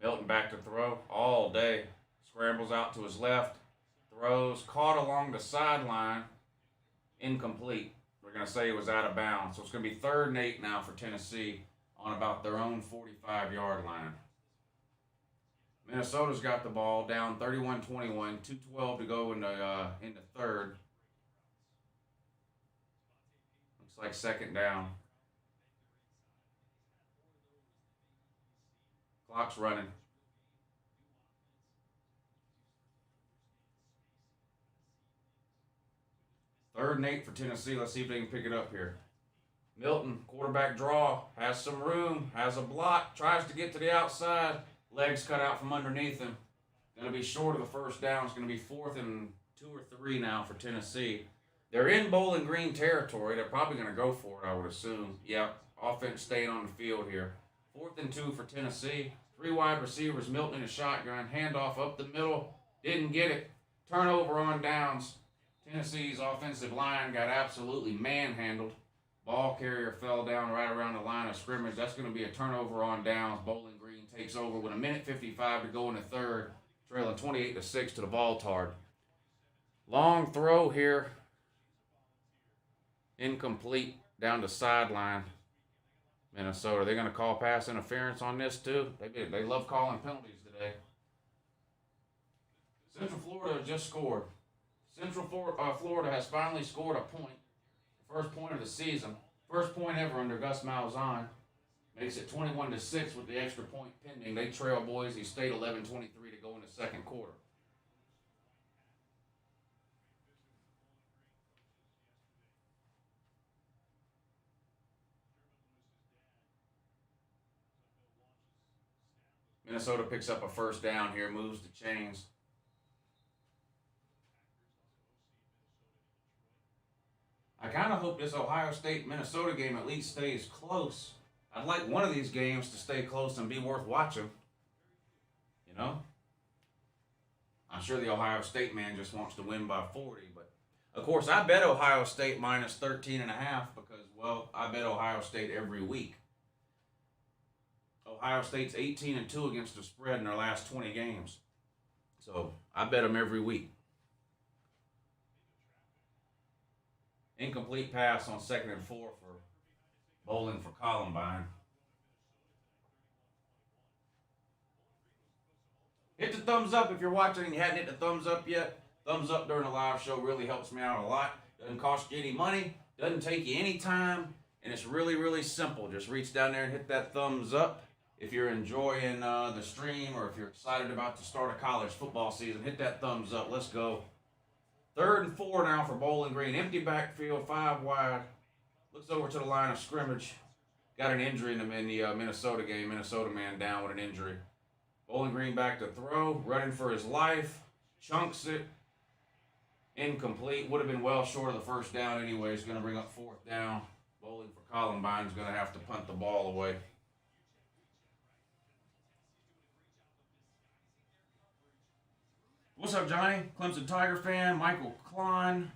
Milton back to throw all day. Scrambles out to his left. Throws. Caught along the sideline. Incomplete. We're going to say it was out of bounds. So it's going to be 3rd and 8 now for Tennessee on about their own 45-yard line. Minnesota's got the ball down 31-21. 2:12 to go in the third. Like second down. Clock's running. 3rd and 8 for Tennessee. Let's see if they can pick it up here. Milton, quarterback draw, has some room, has a block, tries to get to the outside. Legs cut out from underneath him. Going to be short of the first down. It's going to be 4th and 2 or 3 now for Tennessee. They're in Bowling Green territory. They're probably going to go for it, I would assume. Yep, offense staying on the field here. 4th and 2 for Tennessee. 3 wide receivers, Milton in a shotgun. Handoff up the middle. Didn't get it. Turnover on downs. Tennessee's offensive line got absolutely manhandled. Ball carrier fell down right around the line of scrimmage. That's going to be a turnover on downs. Bowling Green takes over with 1:55 to go in the third. Trailing 28-6 to the Baltard. Long throw here. Incomplete down the sideline. Minnesota. They're going to call pass interference on this too. They love calling penalties today. Central Florida just scored. Central Florida has finally scored a point. The first point of the season. First point ever under Gus Malzahn. Makes it 21-6 with the extra point pending. They trail Boise State 11-23 to go in the second quarter. Minnesota picks up a first down here, moves the chains. I kind of hope this Ohio State-Minnesota game at least stays close. I'd like one of these games to stay close and be worth watching. You know? I'm sure the Ohio State man just wants to win by 40. But, of course, I bet Ohio State minus 13.5 because, well, I bet Ohio State every week. Ohio State's 18-2 against the spread in their last 20 games. So, I bet them every week. Incomplete pass on 2nd and 4 for Bowling for Columbine. Hit the thumbs up if you're watching and you hadn't hit the thumbs up yet. Thumbs up during the live show really helps me out a lot. Doesn't cost you any money. Doesn't take you any time. And And it's really, really simple. Just reach down there and hit that thumbs up. If you're enjoying the stream or if you're excited about the start of college football season, hit that thumbs up. Let's go. 3rd and 4 now for Bowling Green. Empty backfield, 5 wide. Looks over to the line of scrimmage. Got an injury in the Minnesota game. Minnesota man down with an injury. Bowling Green back to throw. Running for his life. Chunks it. Incomplete. Would have been well short of the first down anyway. He's going to bring up 4th down. Bowling for Columbine is going to have to punt the ball away. What's up, Johnny? Clemson Tiger fan. Michael Klein.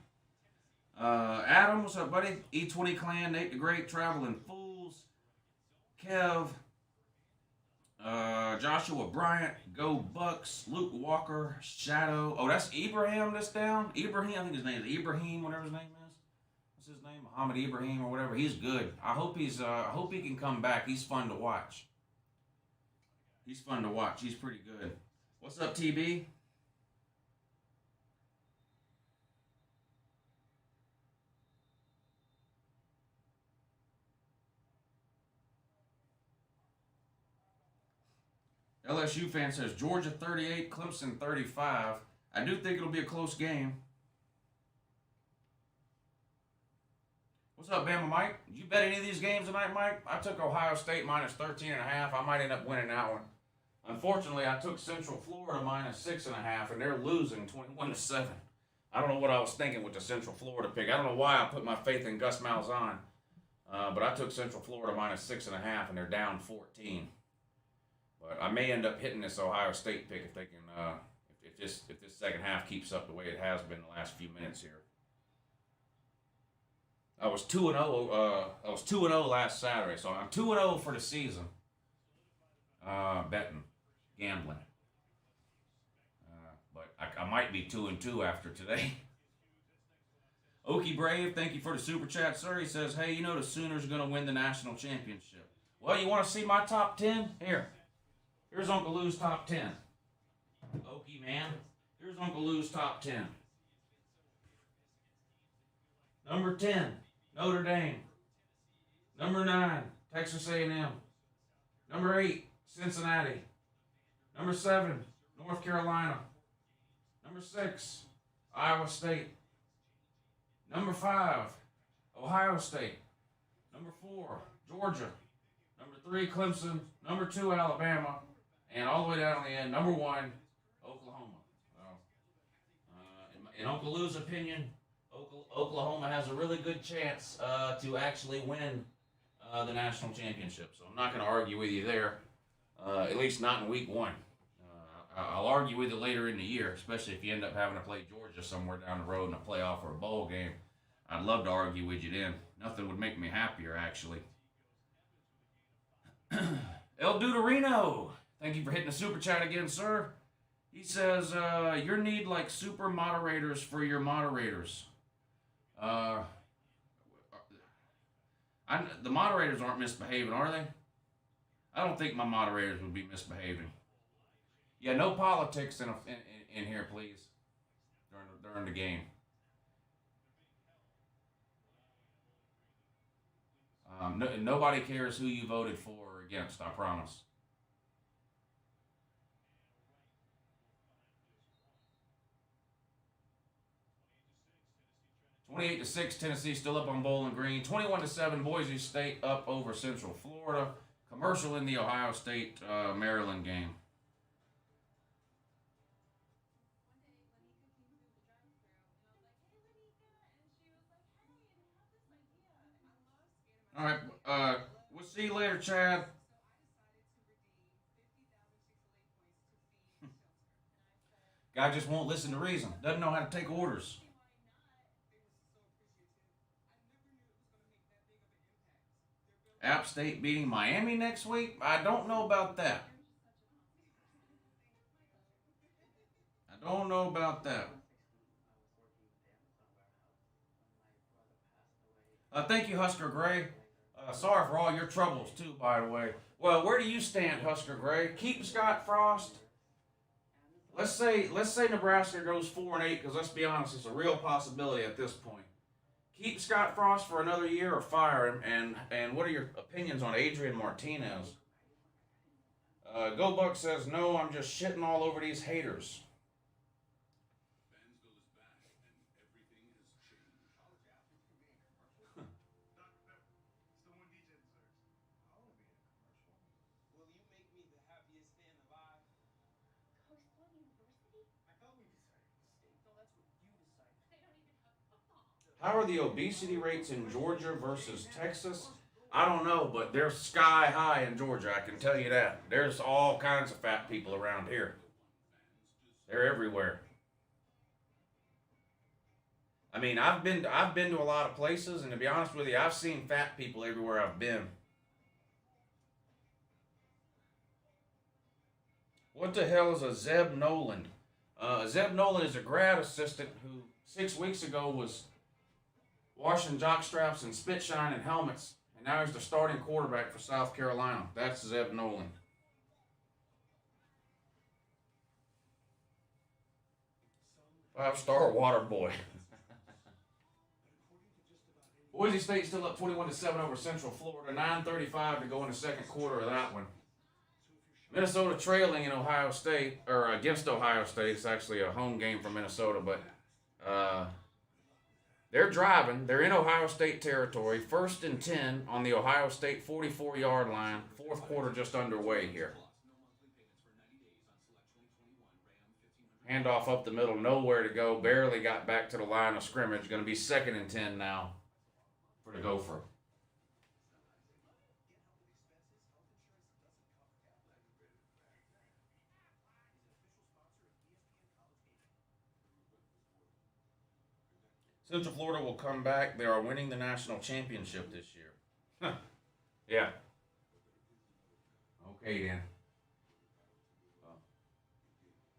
Adam, what's up, buddy? E20 Clan. Nate the Great. Traveling Fools. Kev. Joshua Bryant. Go Bucks. Luke Walker. Shadow. Oh, that's Ibrahim that's down? Ibrahim, I think his name is Ibrahim, whatever his name is. What's his name? Muhammad Ibrahim or whatever. He's good. I hope he can come back. He's fun to watch. He's fun to watch. He's pretty good. What's up, TB? LSU fan says Georgia 38, Clemson 35. I do think it'll be a close game. What's up, Bama Mike? Did you bet any of these games tonight, Mike? I took Ohio State minus 13.5. I might end up winning that one. Unfortunately, I took Central Florida minus 6.5, and they're losing 21-7. I don't know what I was thinking with the Central Florida pick. I don't know why I put my faith in Gus Malzahn. But I took Central Florida minus 6.5, and they're down 14. But I may end up hitting this Ohio State pick if they can, if this second half keeps up the way it has been the last few minutes here. I was 2-0. I was 2-0 last Saturday, so I'm 2-0 for the season. Betting, gambling. But I might be 2-2 after today. Okie Brave, thank you for the super chat, sir. He says, hey, you know the Sooners are going to win the national championship. Well, you want to see my top 10? Here. Here's Uncle Lou's top 10. Okie, man. Here's Uncle Lou's top 10. Number 10, Notre Dame. Number 9, Texas A&M. Number 8, Cincinnati. Number 7, North Carolina. Number 6, Iowa State. Number 5, Ohio State. Number 4, Georgia. Number 3, Clemson. Number 2, Alabama. And all the way down to the end, number 1, Oklahoma. In Uncle Lou's opinion, Oklahoma has a really good chance to actually win the national championship. So I'm not going to argue with you there, at least not in week 1. I'll argue with you later in the year, especially if you end up having to play Georgia somewhere down the road in a playoff or a bowl game. I'd love to argue with you then. Nothing would make me happier, actually. El Duderino, thank you for hitting the super chat again, sir. He says, you need like super moderators for your moderators. The moderators aren't misbehaving, are they? I don't think my moderators would be misbehaving. Yeah, no politics in here, please, during the game. Nobody cares who you voted for or against, I promise. (28-6), Tennessee still up on Bowling Green. 21-7, Boise State up over Central Florida. Commercial in the Ohio State Maryland game. All right, we'll see you later, Chad. Guy just won't listen to reason. Doesn't know how to take orders. App State beating Miami next week? I don't know about that. I don't know about that. Thank you, Husker Gray. Sorry for all your troubles, too, by the way. Well, where do you stand, Husker Gray? Keep Scott Frost. Let's say Nebraska goes 4-8, because let's be honest, it's a real possibility at this point. keep Scott Frost for another year or fire him? And what are your opinions on Adrian Martinez? Go Buck says, no, I'm just shitting all over these haters. How are the obesity rates in Georgia versus Texas? I don't know, but they're sky high in Georgia, I can tell you that. There's all kinds of fat people around here. They're everywhere. I mean, I've been to a lot of places, and to be honest with you, I've seen fat people everywhere I've been. What the hell is a Zeb Noland? Zeb Noland is a grad assistant who 6 weeks ago was washing jock straps and spit shine and helmets, and now he's the starting quarterback for South Carolina. That's Zeb Noland. Five-star water boy. Boise State still up 21-7 over Central Florida. 9:35 to go in the second quarter of that one. Minnesota trailing in Ohio State, or against Ohio State. It's actually a home game for Minnesota, but they're driving. They're in Ohio State territory. 1st and 10 on the Ohio State 44-yard line. Fourth quarter just underway here. Handoff up the middle, nowhere to go. Barely got back to the line of scrimmage. Going to be 2nd and 10 now for the Gopher. Central Florida will come back. They are winning the national championship this year. Huh. Yeah. Okay, then.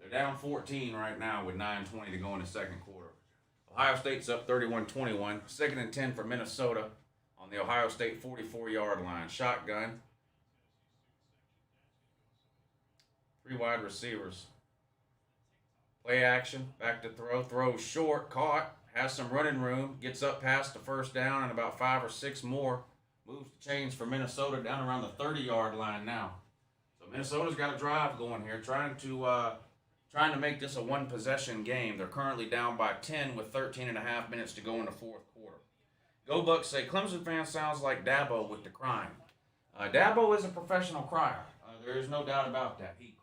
They're down 14 right now with 9:20 to go in the second quarter. Ohio State's up 31-21. 2nd and 10 for Minnesota on the Ohio State 44-yard line. Shotgun. 3 wide receivers. Play action. Back to throw. Throws short. Caught. Has some running room. Gets up past the first down and about 5 or 6 more. Moves the chains for Minnesota down around the 30-yard line now. So Minnesota's got a drive going here, trying to make this a one-possession game. They're currently down by 10 with 13 and a half minutes to go in the fourth quarter. Go Bucks say Clemson fan sounds like Dabo with the crying. Dabo is a professional crier. There is no doubt about that. He's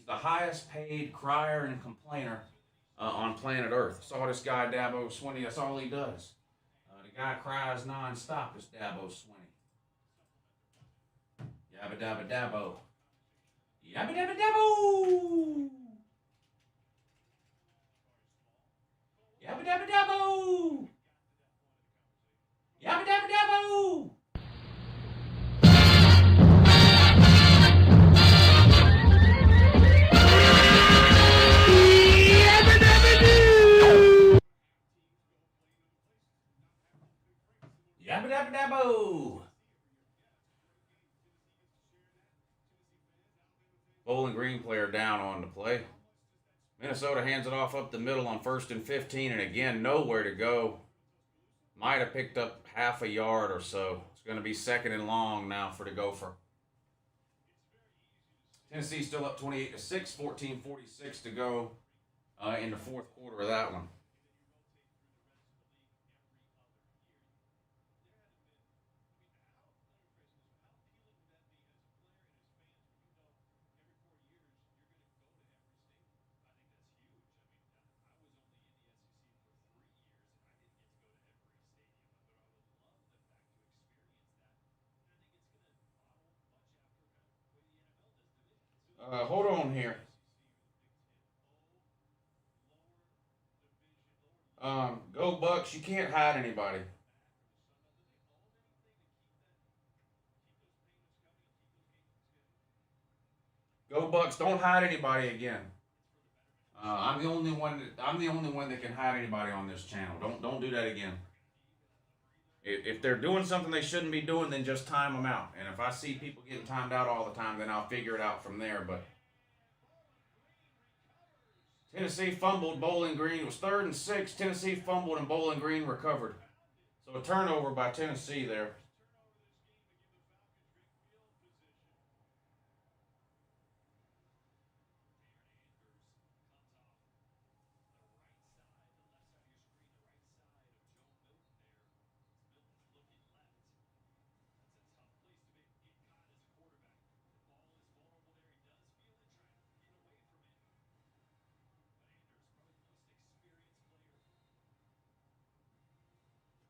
the highest paid crier and complainer on planet Earth. Saw this guy Dabo Swinney. That's all he does. The guy cries nonstop. It's Dabo Swinney. Yabba dabba Dabo. Yabba dabba Dabo. Yabba dabba Dabo. Yabba dabba Dabo. Yabba dabba Dabo. Bowling Green player down on the play. Minnesota hands it off up the middle on 1st and 15, and again, nowhere to go. Might have picked up half a yard or so. It's going to be 2nd and long now for the Gopher. Tennessee still up 28-6, 14:46 to go in the fourth quarter of that one. Hold on here. Go Bucks, you can't hide anybody. Go Bucks, don't hide anybody again. I'm the only one that can hide anybody on this channel. Don't do that again. If they're doing something they shouldn't be doing, then just time them out. And if I see people getting timed out all the time, then I'll figure it out from there. But Tennessee fumbled, Bowling Green. It was 3rd and 6. Tennessee fumbled and Bowling Green recovered. So a turnover by Tennessee there.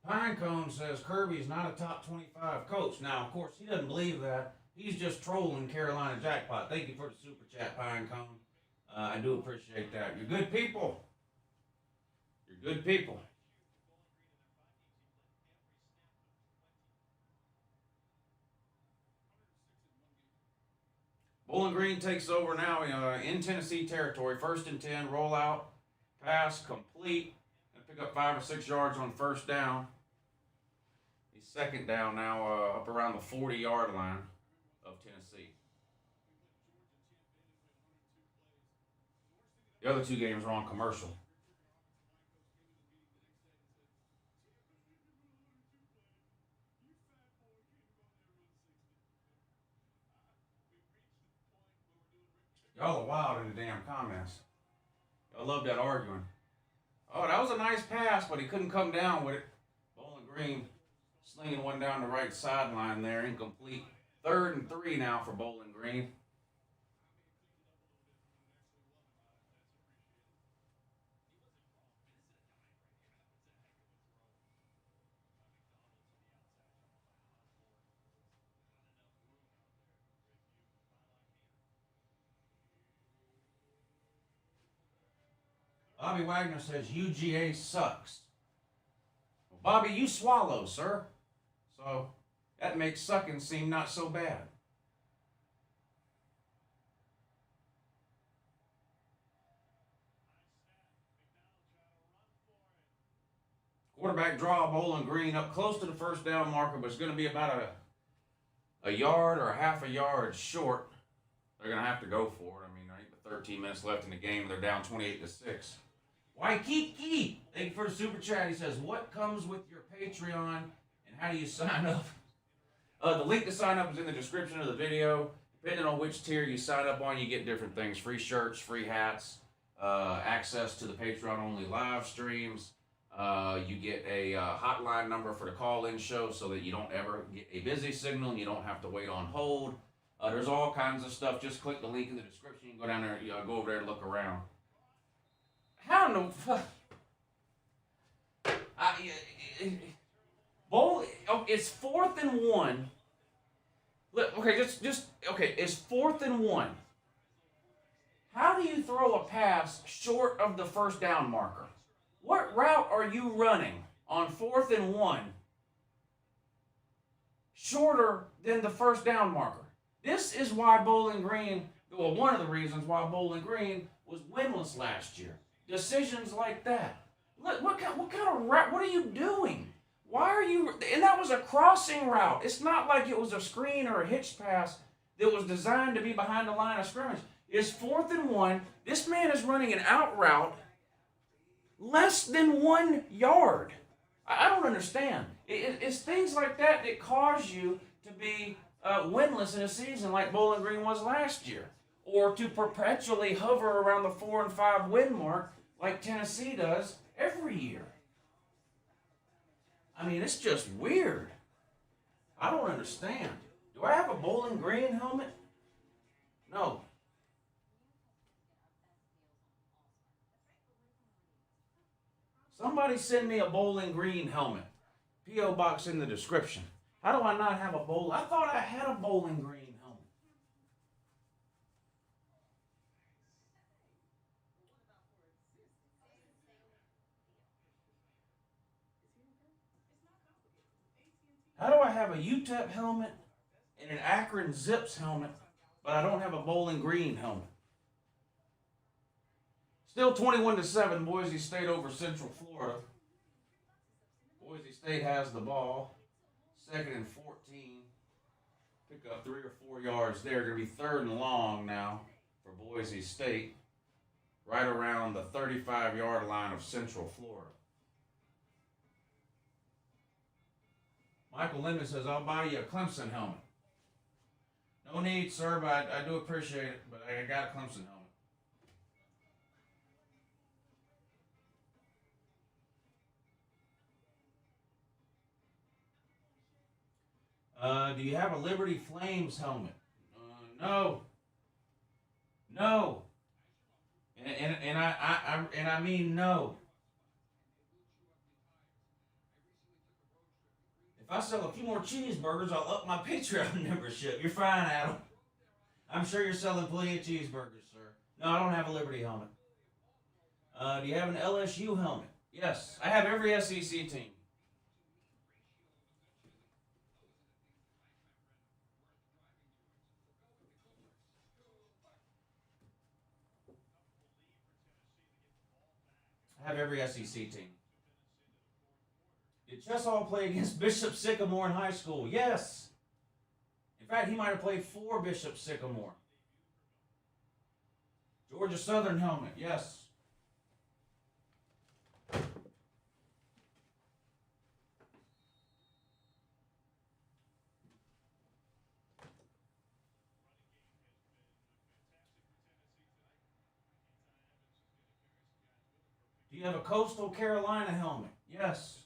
Pinecone says Kirby's not a top 25 coach. Now, of course, he doesn't believe that. He's just trolling Carolina Jackpot. Thank you for the super chat, Pinecone. I do appreciate that. You're good people. You're good people. Bowling Green takes over now in Tennessee territory. 1st and 10, roll out, pass, complete, and pick up 5 or 6 yards on 1st down. He's 2nd down now, up around the 40-yard line of Tennessee. The other 2 games are on commercial. Y'all are wild in the damn comments. Y'all love that arguing. Oh, that was a nice pass, but he couldn't come down with it. Bowling Green slinging one down the right sideline there, incomplete. 3rd and 3 now for Bowling Green. Bobby Wagner says UGA sucks. Well, Bobby, you swallow, sir. So that makes sucking seem not so bad. Quarterback draw, Bowling Green up close to the 1st down marker, but it's going to be about a yard or a half a yard short. They're going to have to go for it. I mean, I think the 13 minutes left in the game, they're down 28-6. Waikiki, thank you for the super chat. He says, what comes with your Patreon and how do you sign up? The link to sign up is in the description of the video. Depending on which tier you sign up on, you get different things. Free shirts, free hats, access to the Patreon-only live streams. You get a hotline number for the call-in show so that you don't ever get a busy signal and you don't have to wait on hold. There's all kinds of stuff. Just click the link in the description. You can go down there, go over there and look around. How in the fuck? It's 4th and 1. Okay, okay. It's 4th and 1. How do you throw a pass short of the 1st down marker? What route are you running on 4th and 1 shorter than the 1st down marker? This is why Bowling Green, well, one of the reasons why Bowling Green was winless last year. Decisions like that. Look, what kind of route? What are you doing? Why are you? And that was a crossing route. It's not like it was a screen or a hitch pass that was designed to be behind the line of scrimmage. It's 4th and 1. This man is running an out route less than 1 yard. I don't understand. It's things like that that cause you to be winless in a season like Bowling Green was last year, or to perpetually hover around the 4 and 5 win mark like Tennessee does every year. I mean, it's just weird. I don't understand. Do I have a Bowling Green helmet? No. Somebody send me a Bowling Green helmet. P.O. Box in the description. How do I not have a Bowling? I thought I had a Bowling Green helmet. How do I have a UTEP helmet and an Akron Zips helmet, but I don't have a Bowling Green helmet? Still 21-7, Boise State over Central Florida. Boise State has the ball. 2nd and 14. Pick up 3 or 4 yards there. Going to be 3rd and long now for Boise State. right around the 35-yard line of Central Florida. Michael Lindman says, I'll buy you a Clemson helmet. No need, sir, but I do appreciate it, but I got a Clemson helmet. Do you have a Liberty Flames helmet? No. No. And I mean no. If I sell a few more cheeseburgers, I'll up my Patreon membership. You're fine, Adam. I'm sure you're selling plenty of cheeseburgers, sir. No, I don't have a Liberty helmet. Do you have an LSU helmet? Yes, I have every SEC team. I have every SEC team. Did Cheshire play against Bishop Sycamore in high school? Yes. In fact, he might have played for Bishop Sycamore. Georgia Southern helmet, yes. Do you have a Coastal Carolina helmet? Yes.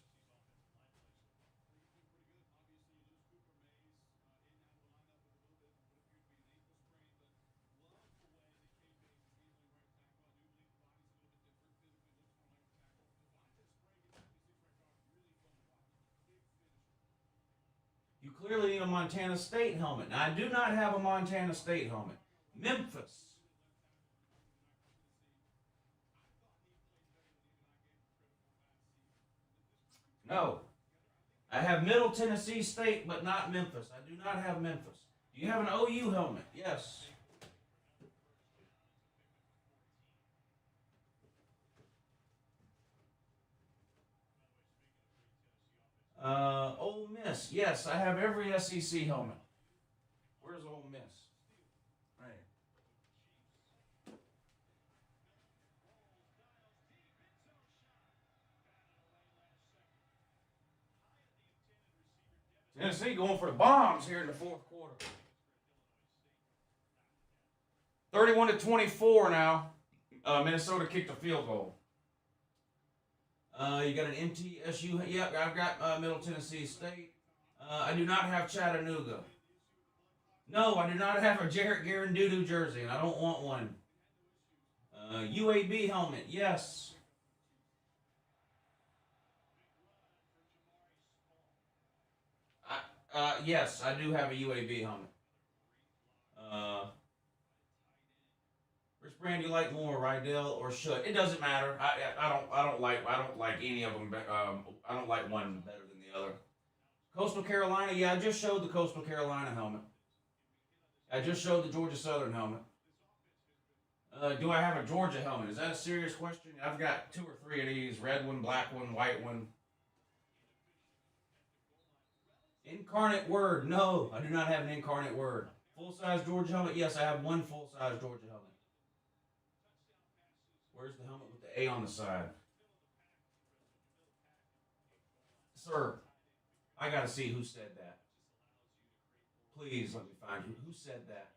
You clearly need a Montana State helmet. Now, I do not have a Montana State helmet. Memphis. No. I have Middle Tennessee State, but not Memphis. I do not have Memphis. Do you have an OU helmet? Yes. Ole Miss. Yes, I have every SEC helmet. Where's Ole Miss? Right here. Tennessee going for the bombs here in the fourth quarter. 31-24 now. Minnesota kicked a field goal. You got an MTSU. Yep, I've got Middle Tennessee State. I do not have Chattanooga. No, I do not have a Jarrett Garandudu jersey, and I don't want one. UAB helmet, yes. Yes, I do have a UAB helmet. Which brand do you like more, Rydell or Schutt? It doesn't matter. I don't like any of them. I don't like one better than the other. Coastal Carolina, yeah, I just showed the Coastal Carolina helmet. I just showed the Georgia Southern helmet. Do I have a Georgia helmet? Is that a serious question? I've got 2 or 3 of these: red one, black one, white one. Incarnate Word, no, I do not have an Incarnate Word. Full-size Georgia helmet, yes, I have one full-size Georgia helmet. Where's the helmet with the A on the side? Sir, I gotta see who said that. Please let me find who said that.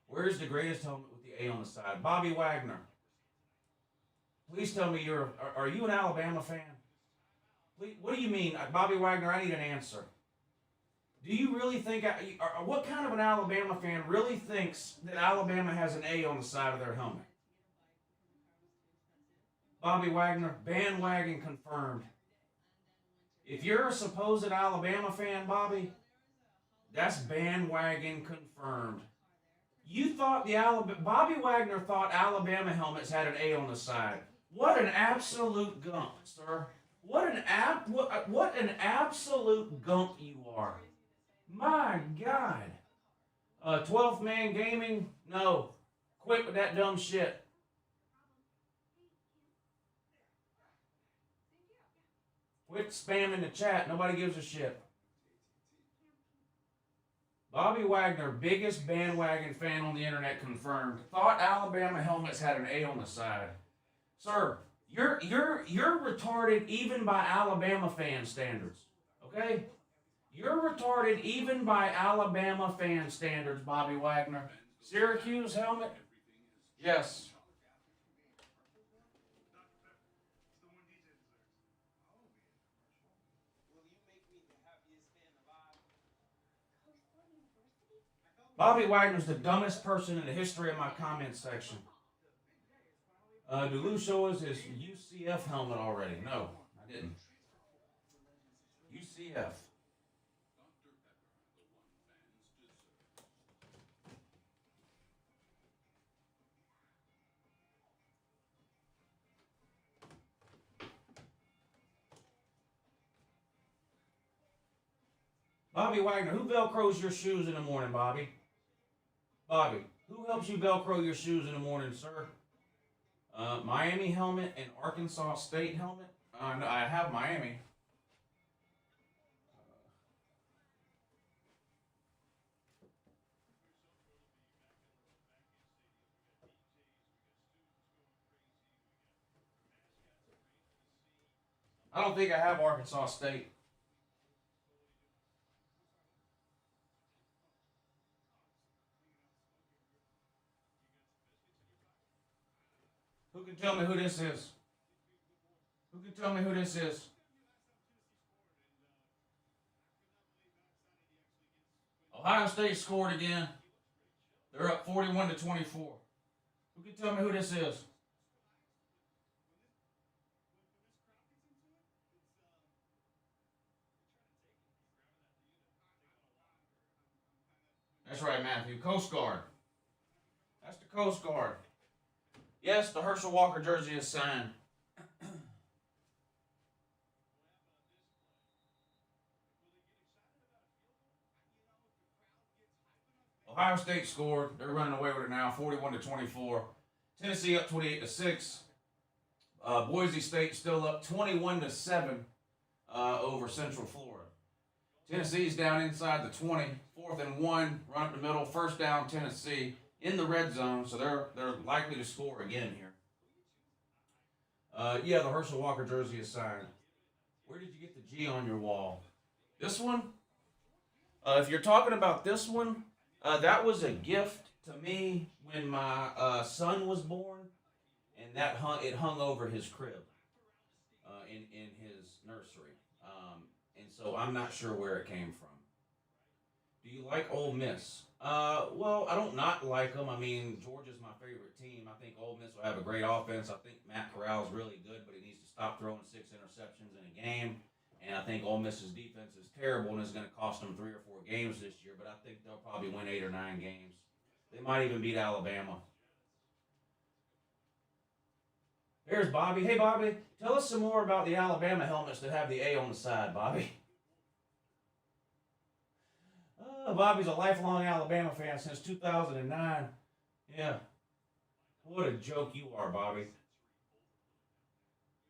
Where's the greatest helmet with the A on the side? Bobby Wagner. Please tell me are you an Alabama fan? Please, what do you mean? Bobby Wagner, I need an answer. Do you really think, what kind of an Alabama fan really thinks that Alabama has an A on the side of their helmet? Bobby Wagner, bandwagon confirmed. If you're a supposed Alabama fan, Bobby, that's bandwagon confirmed. You thought Bobby Wagner thought Alabama helmets had an A on the side. What an absolute gump, sir. What an absolute gump you are. My God. 12th Man Gaming? No. Quit with that dumb shit. Quit spamming the chat. Nobody gives a shit. Bobby Wagner, biggest bandwagon fan on the internet, confirmed. Thought Alabama helmets had an A on the side. Sir, you're retarded even by Alabama fan standards. Okay? You're retarded even by Alabama fan standards, Bobby Wagner. Syracuse helmet? Yes. Bobby Wagner's the dumbest person in the history of my comment section. Did Lou show us his UCF helmet already? No, I didn't. UCF. Bobby Wagner, who Velcros your shoes in the morning, Bobby? Bobby, who helps you Velcro your shoes in the morning, sir? Miami helmet and Arkansas State helmet? No, I have Miami. I don't think I have Arkansas State. Who can tell me who this is? Who can tell me who this is? Ohio State scored again. They're up 41-24. Who can tell me who this is? That's right, Matthew. Coast Guard. That's the Coast Guard. Yes, the Herschel Walker jersey is signed. Ohio State scored. They're running away with it now, 41-24. Tennessee up 28-6. Boise State still up 21-7 over Central Florida. Tennessee's down inside the 20, 4th and 1, run up the middle, first down Tennessee in the red zone, so they're likely to score again here. Yeah, the Herschel Walker jersey is signed. Where did you get the G on your wall? This one? If you're talking about this one, that was a gift to me when my son was born, and it hung over his crib in his nursery. And so I'm not sure where it came from. Do you like Ole Miss? Well, I don't not like them. I mean, Georgia's my favorite team. I think Ole Miss will have a great offense. I think Matt Corral's really good, but he needs to stop throwing 6 interceptions in a game. And I think Ole Miss's defense is terrible and is going to cost them 3 or 4 games this year. But I think they'll probably win 8 or 9 games. They might even beat Alabama. There's Bobby. Hey, Bobby, tell us some more about the Alabama helmets that have the A on the side, Bobby. Bobby's a lifelong Alabama fan since 2009. Yeah. What a joke you are, Bobby.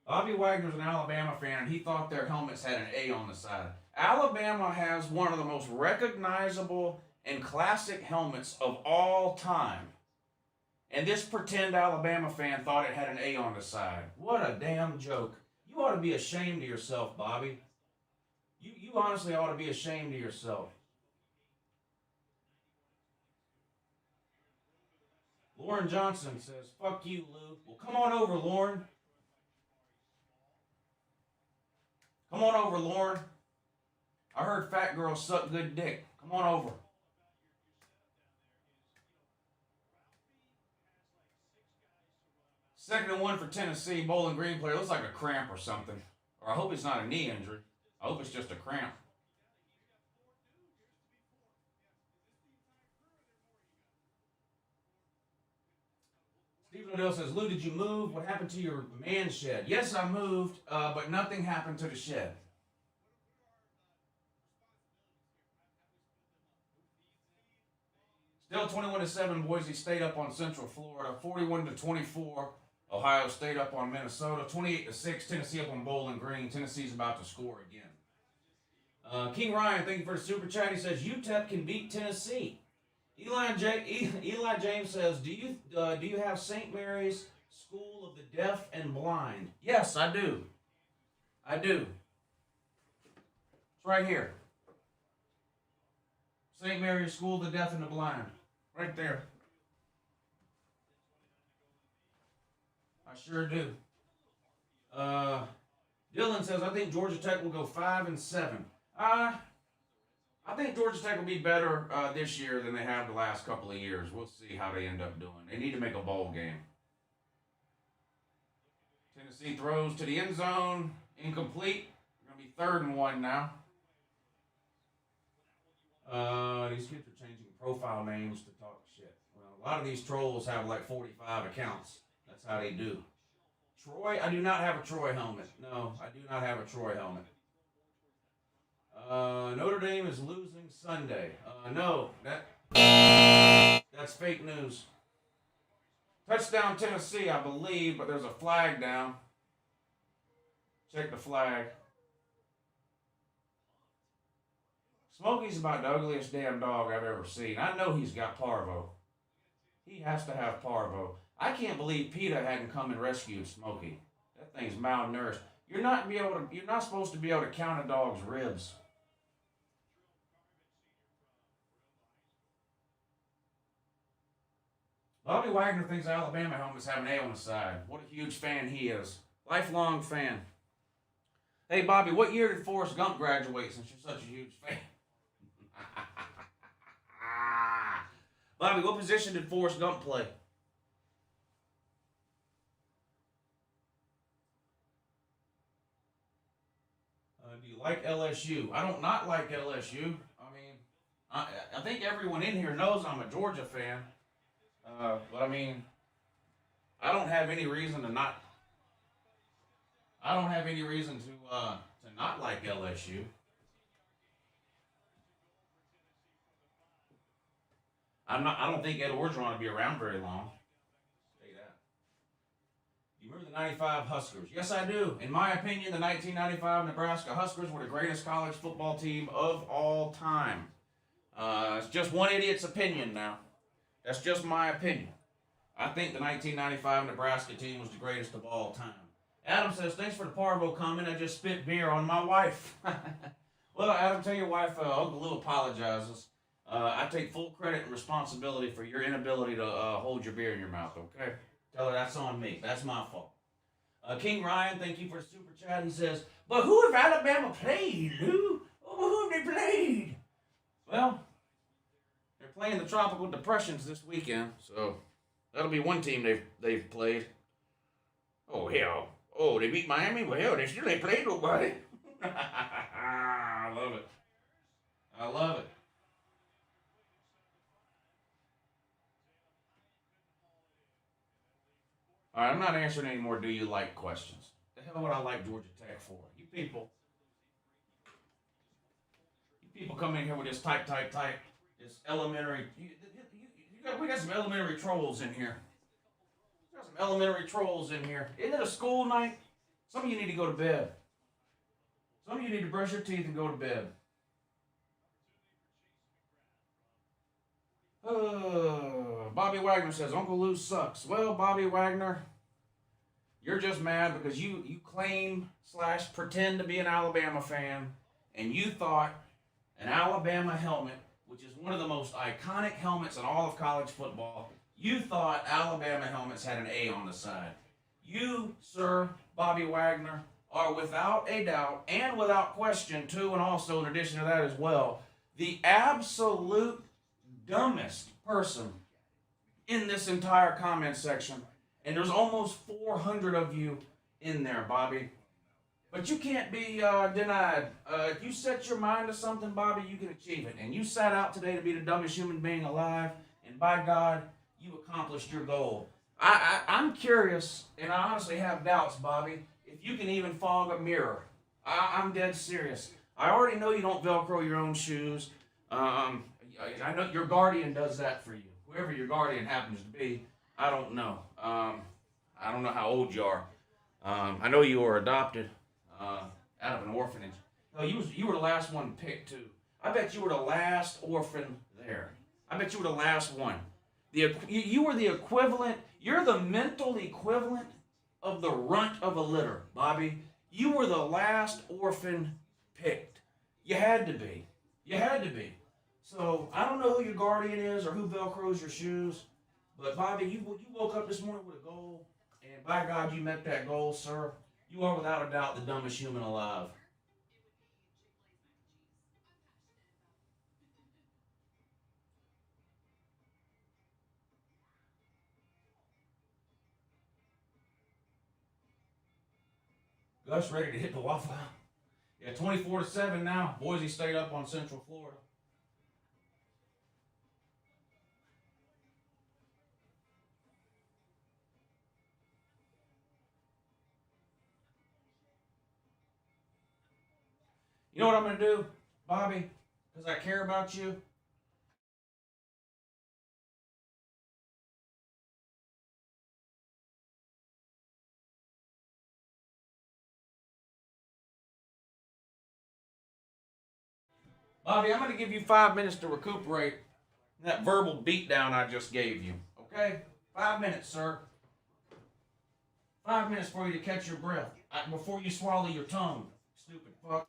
Bobby Wagner's an Alabama fan, and he thought their helmets had an A on the side. Alabama has one of the most recognizable and classic helmets of all time. And this pretend Alabama fan thought it had an A on the side. What a damn joke. You ought to be ashamed of yourself, Bobby. You honestly ought to be ashamed of yourself. Lauren Johnson says, fuck you, Lou. Well, come on over, Lauren. Come on over, Lauren. I heard fat girls suck good dick. Come on over. Second and 1 for Tennessee. Bowling Green player. Looks like a cramp or something. Or I hope it's not a knee injury. I hope it's just a cramp. Stephen Odell says, Lou, did you move? What happened to your man shed? Yes, I moved, but nothing happened to the shed. Still 21-7, Boise State up on Central Florida. 41-24, Ohio State up on Minnesota. 28-6, Tennessee up on Bowling Green. Tennessee's about to score again. King Ryan, thank you for the super chat. He says UTEP can beat Tennessee. Eli James says, do you have St. Mary's School of the Deaf and Blind? Yes, I do. I do. It's right here. St. Mary's School of the Deaf and the Blind. Right there. I sure do. Dylan says, I think Georgia Tech will go 5-7. I think Georgia Tech will be better this year than they have the last couple of years. We'll see how they end up doing. They need to make a bowl game. Tennessee throws to the end zone. Incomplete. Going to be 3rd and 1 now. These kids are changing profile names to talk shit. Well, a lot of these trolls have like 45 accounts. That's how they do. Troy, I do not have a Troy helmet. No, I do not have a Troy helmet. Notre Dame is losing Sunday. No, that's fake news. Touchdown Tennessee, I believe, but there's a flag down. Check the flag. Smokey's about the ugliest damn dog I've ever seen. I know he's got parvo. He has to have parvo. I can't believe PETA hadn't come and rescued Smokey. That thing's malnourished. You're not supposed to be able to count a dog's ribs. Bobby Wagner thinks Alabama helmets have an A on the side. What a huge fan he is. Lifelong fan. Hey, Bobby, what year did Forrest Gump graduate since you're such a huge fan? Bobby, what position did Forrest Gump play? Do you like LSU? I don't not like LSU. I mean, I think everyone in here knows I'm a Georgia fan. But I mean, I don't have any reason to not. I don't have any reason to not like LSU. I don't think Ed Orgeron will be around very long. Say that. You remember the '95 Huskers? Yes, I do. In my opinion, the 1995 Nebraska Huskers were the greatest college football team of all time. It's just one idiot's opinion now. That's just my opinion. I think the 1995 Nebraska team was the greatest of all time. Adam says, thanks for the parvo comment. I just spit beer on my wife. Well, Adam, tell your wife Uncle Lou apologizes. I take full credit and responsibility for your inability to hold your beer in your mouth, okay? Tell her that's on me. That's my fault. King Ryan, thank you for the super chat. He says, but who have Alabama played, Lou? Who have they played? Well, they're playing the Tropical Depressions this weekend, so that'll be one team they've played. Oh, hell. Oh, they beat Miami? Well, hell, they still ain't played nobody. I love it. I love it. All right, I'm not answering any more do you like questions. The hell would I like Georgia Tech for? You people come in here with this type, this elementary. We got some elementary trolls in here. We got some elementary trolls in here. Isn't it a school night? Some of you need to go to bed. Some of you need to brush your teeth and go to bed. Bobby Wagner says, Uncle Lou sucks. Well, Bobby Wagner, you're just mad because you claim / pretend to be an Alabama fan, and you thought an Alabama helmet, which is one of the most iconic helmets in all of college football, you thought Alabama helmets had an A on the side. You, sir, Bobby Wagner, are without a doubt and without question, too, and also in addition to that as well, the absolute dumbest person in this entire comment section. And there's almost 400 of you in there, Bobby. But you can't be denied. If you set your mind to something, Bobby, you can achieve it. And you sat out today to be the dumbest human being alive. And by God, you accomplished your goal. I'm curious, and I honestly have doubts, Bobby, if you can even fog a mirror. I'm dead serious. I already know you don't Velcro your own shoes. I know your guardian does that for you. Whoever your guardian happens to be, I don't know. I don't know how old you are. I know you were adopted out of an orphanage. Oh, you were the last one picked too. I bet you were the last orphan there. I bet you were the last one. You were the equivalent. You're the mental equivalent of the runt of a litter, Bobby. You were the last orphan picked. You had to be. You had to be. So I don't know who your guardian is or who velcros your shoes, but Bobby, you woke up this morning with a goal, and by God, you met that goal, sir. You are without a doubt the dumbest human alive. Gus ready to hit the Waffle House. Yeah, 24-7 now. Boise State up on Central Florida. You know what I'm going to do, Bobby? Because I care about you. Bobby, I'm going to give you 5 minutes to recuperate that verbal beatdown I just gave you. Okay? 5 minutes, sir. 5 minutes for you to catch your breath before you swallow your tongue. Stupid fuck.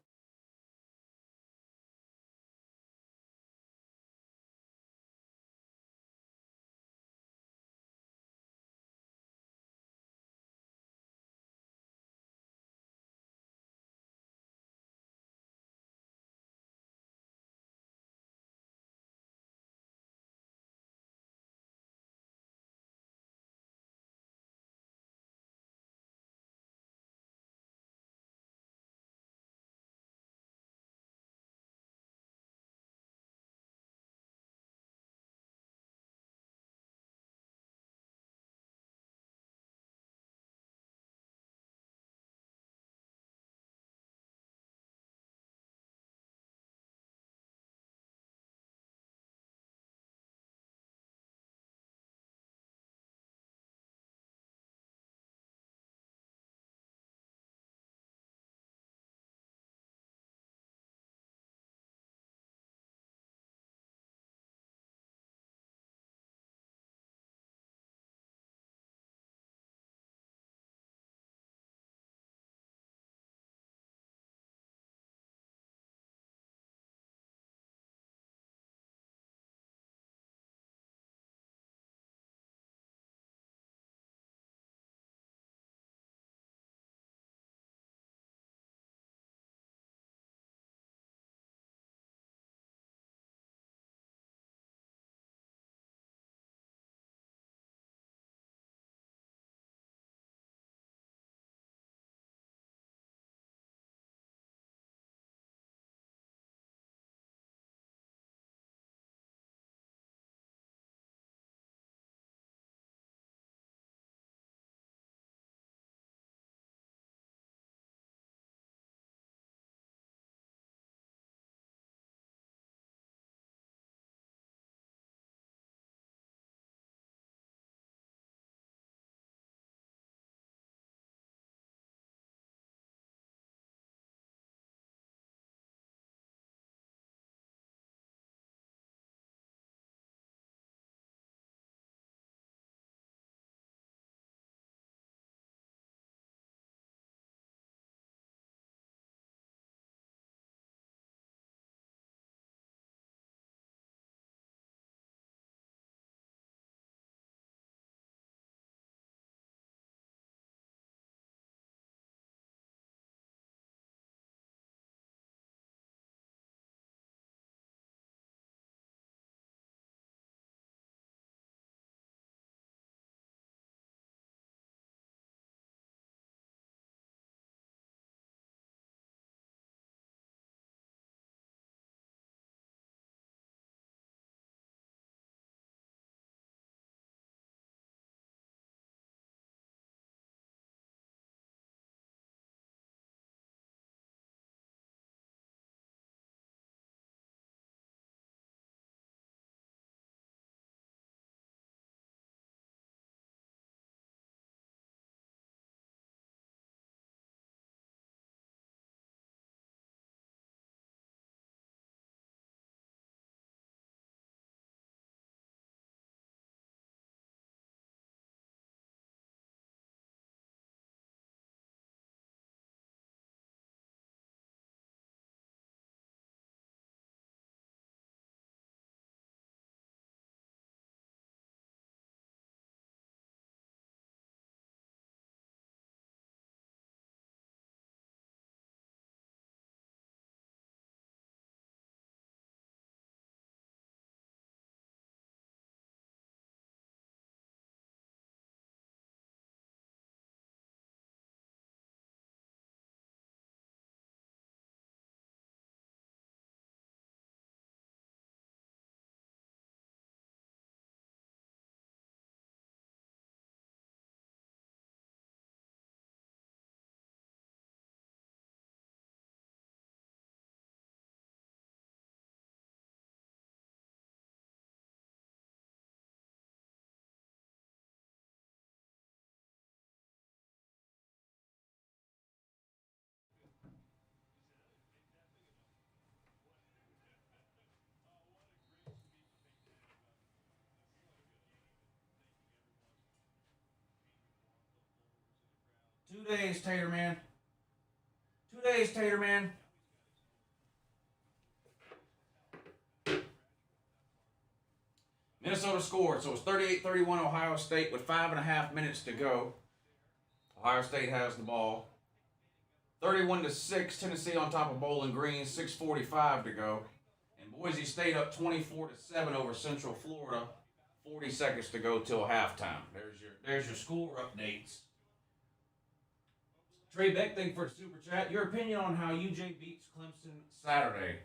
2 days, Tater Man. 2 days, Tater Man. Minnesota scored, so it's 38-31 Ohio State with 5.5 minutes to go. Ohio State has the ball. 31-6, Tennessee on top of Bowling Green, 6:45 to go. And Boise State up 24-7 over Central Florida, 40 seconds to go till halftime. There's your score updates. Trey Beck, thank you for the super chat. Your opinion on how UJ beats Clemson Saturday?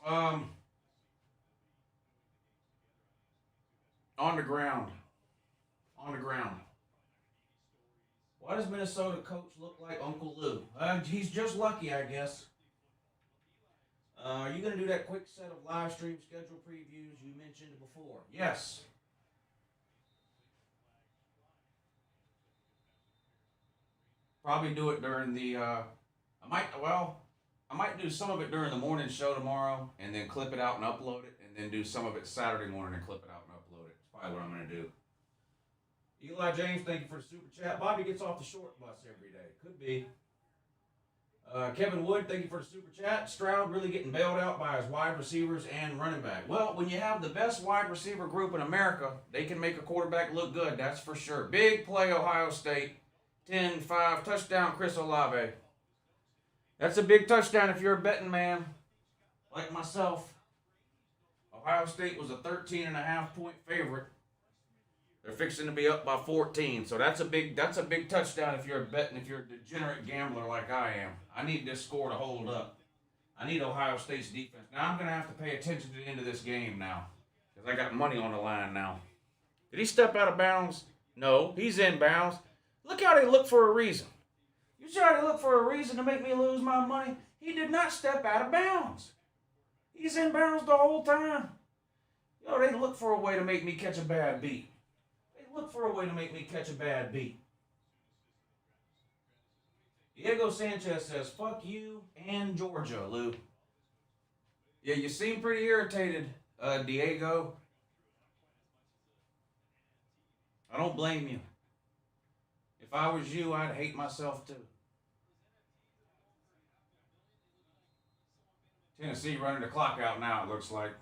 On the ground. On the ground. Why does Minnesota coach look like Uncle Lou? He's just lucky, I guess. Are you going to do that quick set of live stream schedule previews you mentioned before? Yes. Probably do it during the, I might do some of it during the morning show tomorrow and then clip it out and upload it, and then do some of it Saturday morning and clip it out and upload it. It's probably what I'm going to do. Eli James, thank you for the super chat. Bobby gets off the short bus every day. Could be. Kevin Wood, thank you for the super chat. Stroud really getting bailed out by his wide receivers and running back. Well, when you have the best wide receiver group in America, they can make a quarterback look good, that's for sure. Big play, Ohio State. 10-5, touchdown, Chris Olave. That's a big touchdown if you're a betting man like myself. Ohio State was a 13.5-point favorite. They're fixing to be up by 14, so that's a big touchdown if you're a degenerate gambler like I am. I need this score to hold up. I need Ohio State's defense. Now I'm gonna have to pay attention to the end of this game now, because I got money on the line now. Did he step out of bounds? No, he's in bounds. Look how they look for a reason. You try to look for a reason to make me lose my money. He did not step out of bounds. He's in bounds the whole time. Yo, they look for a way to make me catch a bad beat. Look for a way to make me catch a bad beat. Diego Sanchez says, fuck you and Georgia, Lou. Yeah, you seem pretty irritated, Diego. I don't blame you. If I was you, I'd hate myself too. Tennessee running the clock out now, it looks like.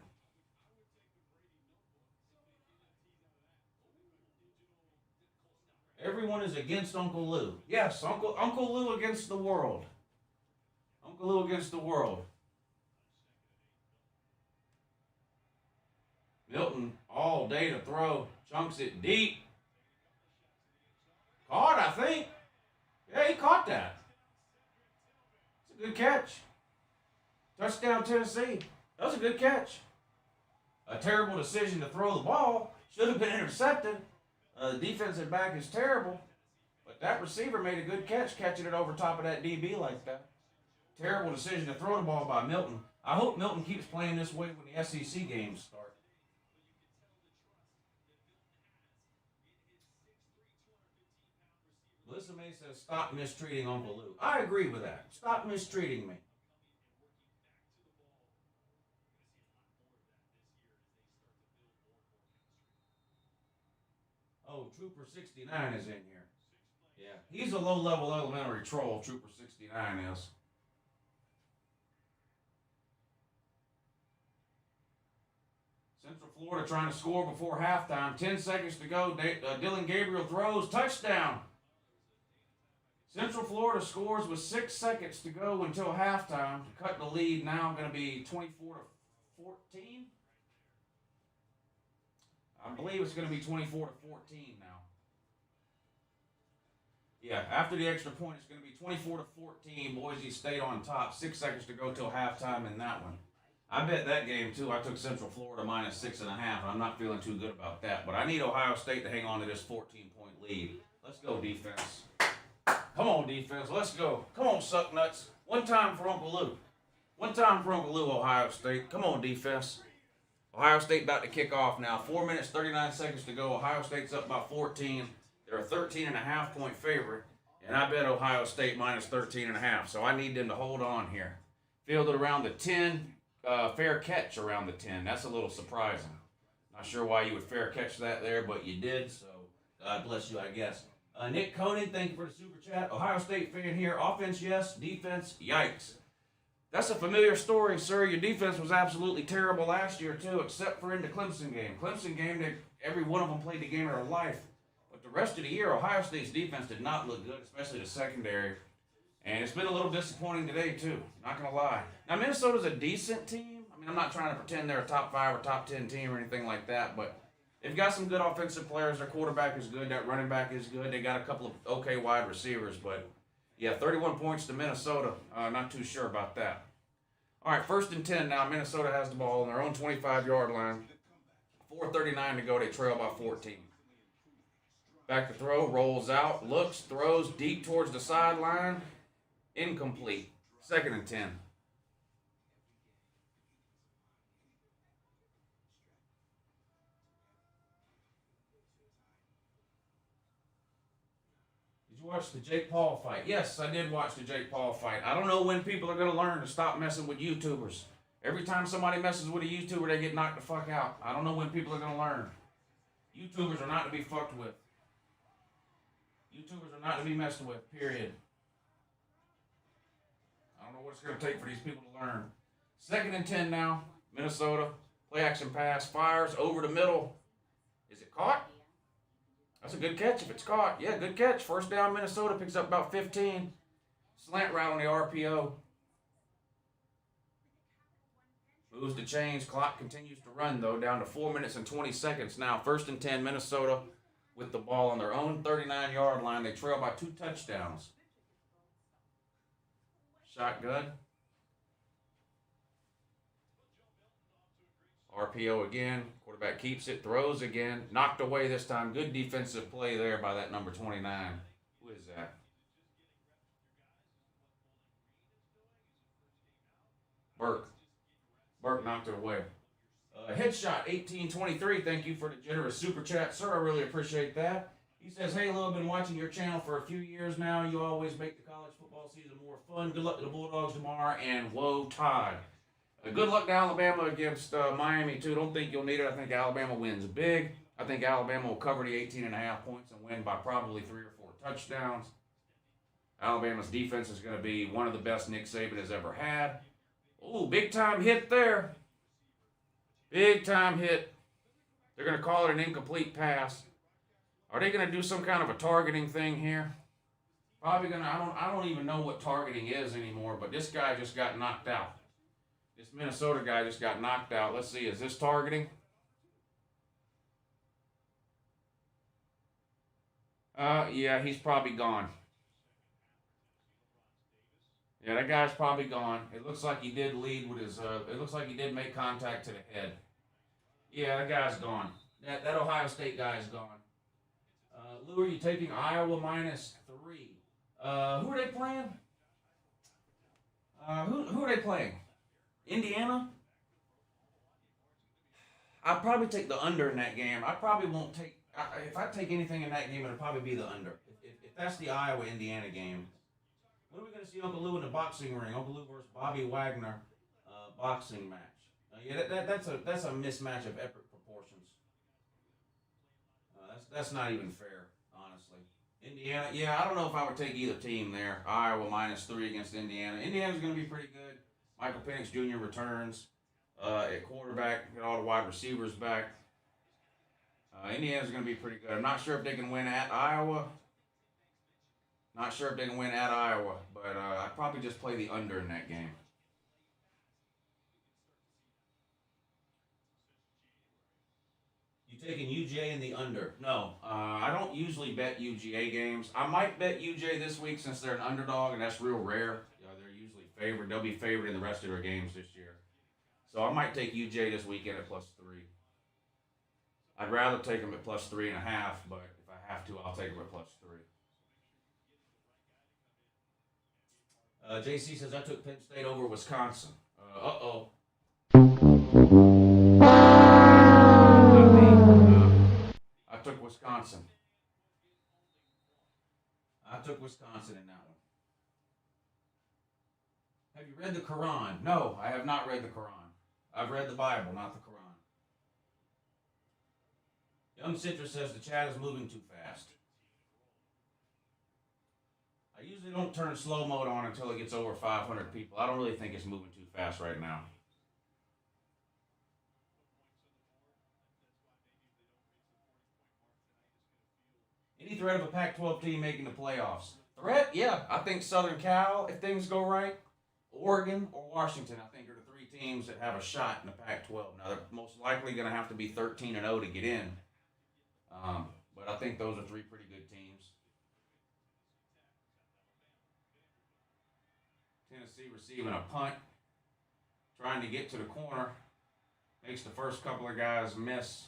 Everyone is against Uncle Lou. Yes, Uncle Lou against the world. Uncle Lou against the world. Milton all day to throw. Chunks it deep. Caught, I think. Yeah, he caught that. It's a good catch. Touchdown, Tennessee. That was a good catch. A terrible decision to throw the ball. Should have been intercepted. The defensive back is terrible, but that receiver made a good catch, catching it over top of that DB like that. Terrible decision to throw the ball by Milton. I hope Milton keeps playing this way when the SEC games start. Melissa May says, stop mistreating Uncle Lou. I agree with that. Stop mistreating me. Oh, Trooper 69 is in here. Yeah, he's a low-level elementary troll, Trooper 69 is. Central Florida trying to score before halftime. 10 seconds to go. Dylan Gabriel throws. Touchdown. Central Florida scores with 6 seconds to go until halftime to cut the lead. Now going to be 24-14. I believe it's going to be 24-14 now. Yeah, after the extra point, it's going to be 24-14. Boise State on top. 6 seconds to go till halftime in that one. I bet that game, too. I took Central Florida minus 6.5, and I'm not feeling too good about that. But I need Ohio State to hang on to this 14-point lead. Let's go, defense. Come on, defense. Let's go. Come on, suck nuts. One time for Uncle Lou. One time for Uncle Lou, Ohio State. Come on, defense. Ohio State about to kick off now. 4 minutes, 39 seconds to go. Ohio State's up by 14. They're a 13.5-point favorite, and I bet Ohio State minus 13.5. So I need them to hold on here. Fielded around the 10, fair catch around the 10. That's a little surprising. Not sure why you would fair catch that there, but you did, so God bless you, I guess. Nick Koenig, thank you for the super chat. Ohio State fan here. Offense, yes. Defense, yikes. That's a familiar story, sir. Your defense was absolutely terrible last year, too, except for in the Clemson game. Clemson game, every one of them played the game of their life. But the rest of the year, Ohio State's defense did not look good, especially the secondary. And it's been a little disappointing today, too. Not going to lie. Now, Minnesota's a decent team. I mean, I'm not trying to pretend they're a top 5 or top 10 team or anything like that, but they've got some good offensive players. Their quarterback is good. That running back is good. They got a couple of okay wide receivers, but yeah, 31 points to Minnesota. Not too sure about that. All right, 1st and 10 now. Minnesota has the ball on their own 25-yard line. 4:39 to go. They trail by 14. Back to throw. Rolls out. Looks. Throws deep towards the sideline. Incomplete. 2nd and 10. Watch the Jake Paul fight. Yes, I did watch the Jake Paul fight. I don't know when people are going to learn to stop messing with YouTubers. Every time somebody messes with a YouTuber, they get knocked the fuck out. I don't know when people are going to learn. YouTubers are not to be fucked with. YouTubers are not to be messed with, period. I don't know what it's going to take for these people to learn. 2nd and 10 now. Minnesota. Play action pass. Fires over the middle. Is it caught? That's a good catch if it's caught. Yeah, good catch. 1st down, Minnesota picks up about 15. Slant route on the RPO. Moves the chains. Clock continues to run, though, down to 4 minutes and 20 seconds now. 1st and 10, Minnesota with the ball on their own 39-yard line. They trail by 2 touchdowns. Shotgun. RPO again. Quarterback keeps it, throws again. Knocked away this time. Good defensive play there by that number 29. Who is that? Burke. Burke knocked it away. Headshot 1823. Thank you for the generous super chat, sir. I really appreciate that. He says, hey, Lou, I've been watching your channel for a few years now. You always make the college football season more fun. Good luck to the Bulldogs tomorrow, and woe tide. Good luck to Alabama against Miami, too. Don't think you'll need it. I think Alabama wins big. I think Alabama will cover the 18.5 points and win by probably 3 or 4 touchdowns. Alabama's defense is going to be one of the best Nick Saban has ever had. Oh, big-time hit there. Big-time hit. They're going to call it an incomplete pass. Are they going to do some kind of a targeting thing here? Probably going to. I don't even know what targeting is anymore, but this guy just got knocked out. This Minnesota guy just got knocked out. Let's see, is this targeting? Yeah, he's probably gone. Yeah, that guy's probably gone. It looks like he did lead with his, it looks like he did make contact to the head. Yeah, that guy's gone. That Ohio State guy's gone. Lou, are you taking Iowa -3? Who are they playing? Who are they playing? Indiana? I'll probably take the under in that game. I probably won't take, if I take anything in that game, it'll probably be the under. If that's the Iowa-Indiana game. When are we going to see Uncle Lou in the boxing ring? Uncle Lou versus Bobby Wagner boxing match. Yeah, that's a mismatch of epic proportions. That's not even fair, honestly. Indiana, yeah, I don't know if I would take either team there. Iowa -3 against Indiana. Indiana's going to be pretty good. Michael Penix Jr. returns at quarterback. Get all the wide receivers back. Indiana's going to be pretty good. I'm not sure if they can win at Iowa. Not sure if they can win at Iowa, but I'd probably just play the under in that game. You taking UJ in the under? No, I don't usually bet UGA games. I might bet UJ this week since they're an underdog, and that's real rare. They're usually favored. They'll be favored in the rest of their games this year. So I might take UJ this weekend at +3. I'd rather take them at +3.5, but if I have to, I'll take them at +3. JC says, I took Penn State over Wisconsin. Uh-oh. I took Wisconsin. I took Wisconsin in that one. Have you read the Quran? No, I have not read the Quran. I've read the Bible, not the Quran. Young Citrus says the chat is moving too fast. I usually don't turn slow mode on until it gets over 500 people. I don't really think it's moving too fast right now. Any threat of a Pac-12 team making the playoffs? Threat? Yeah. I think Southern Cal, if things go right, Oregon or Washington, I think are the three teams that have a shot in the Pac-12. Now, they're most likely going to have to be 13-0 to get in. But I think those are three pretty good teams. Tennessee receiving a punt, trying to get to the corner. Makes the first couple of guys miss.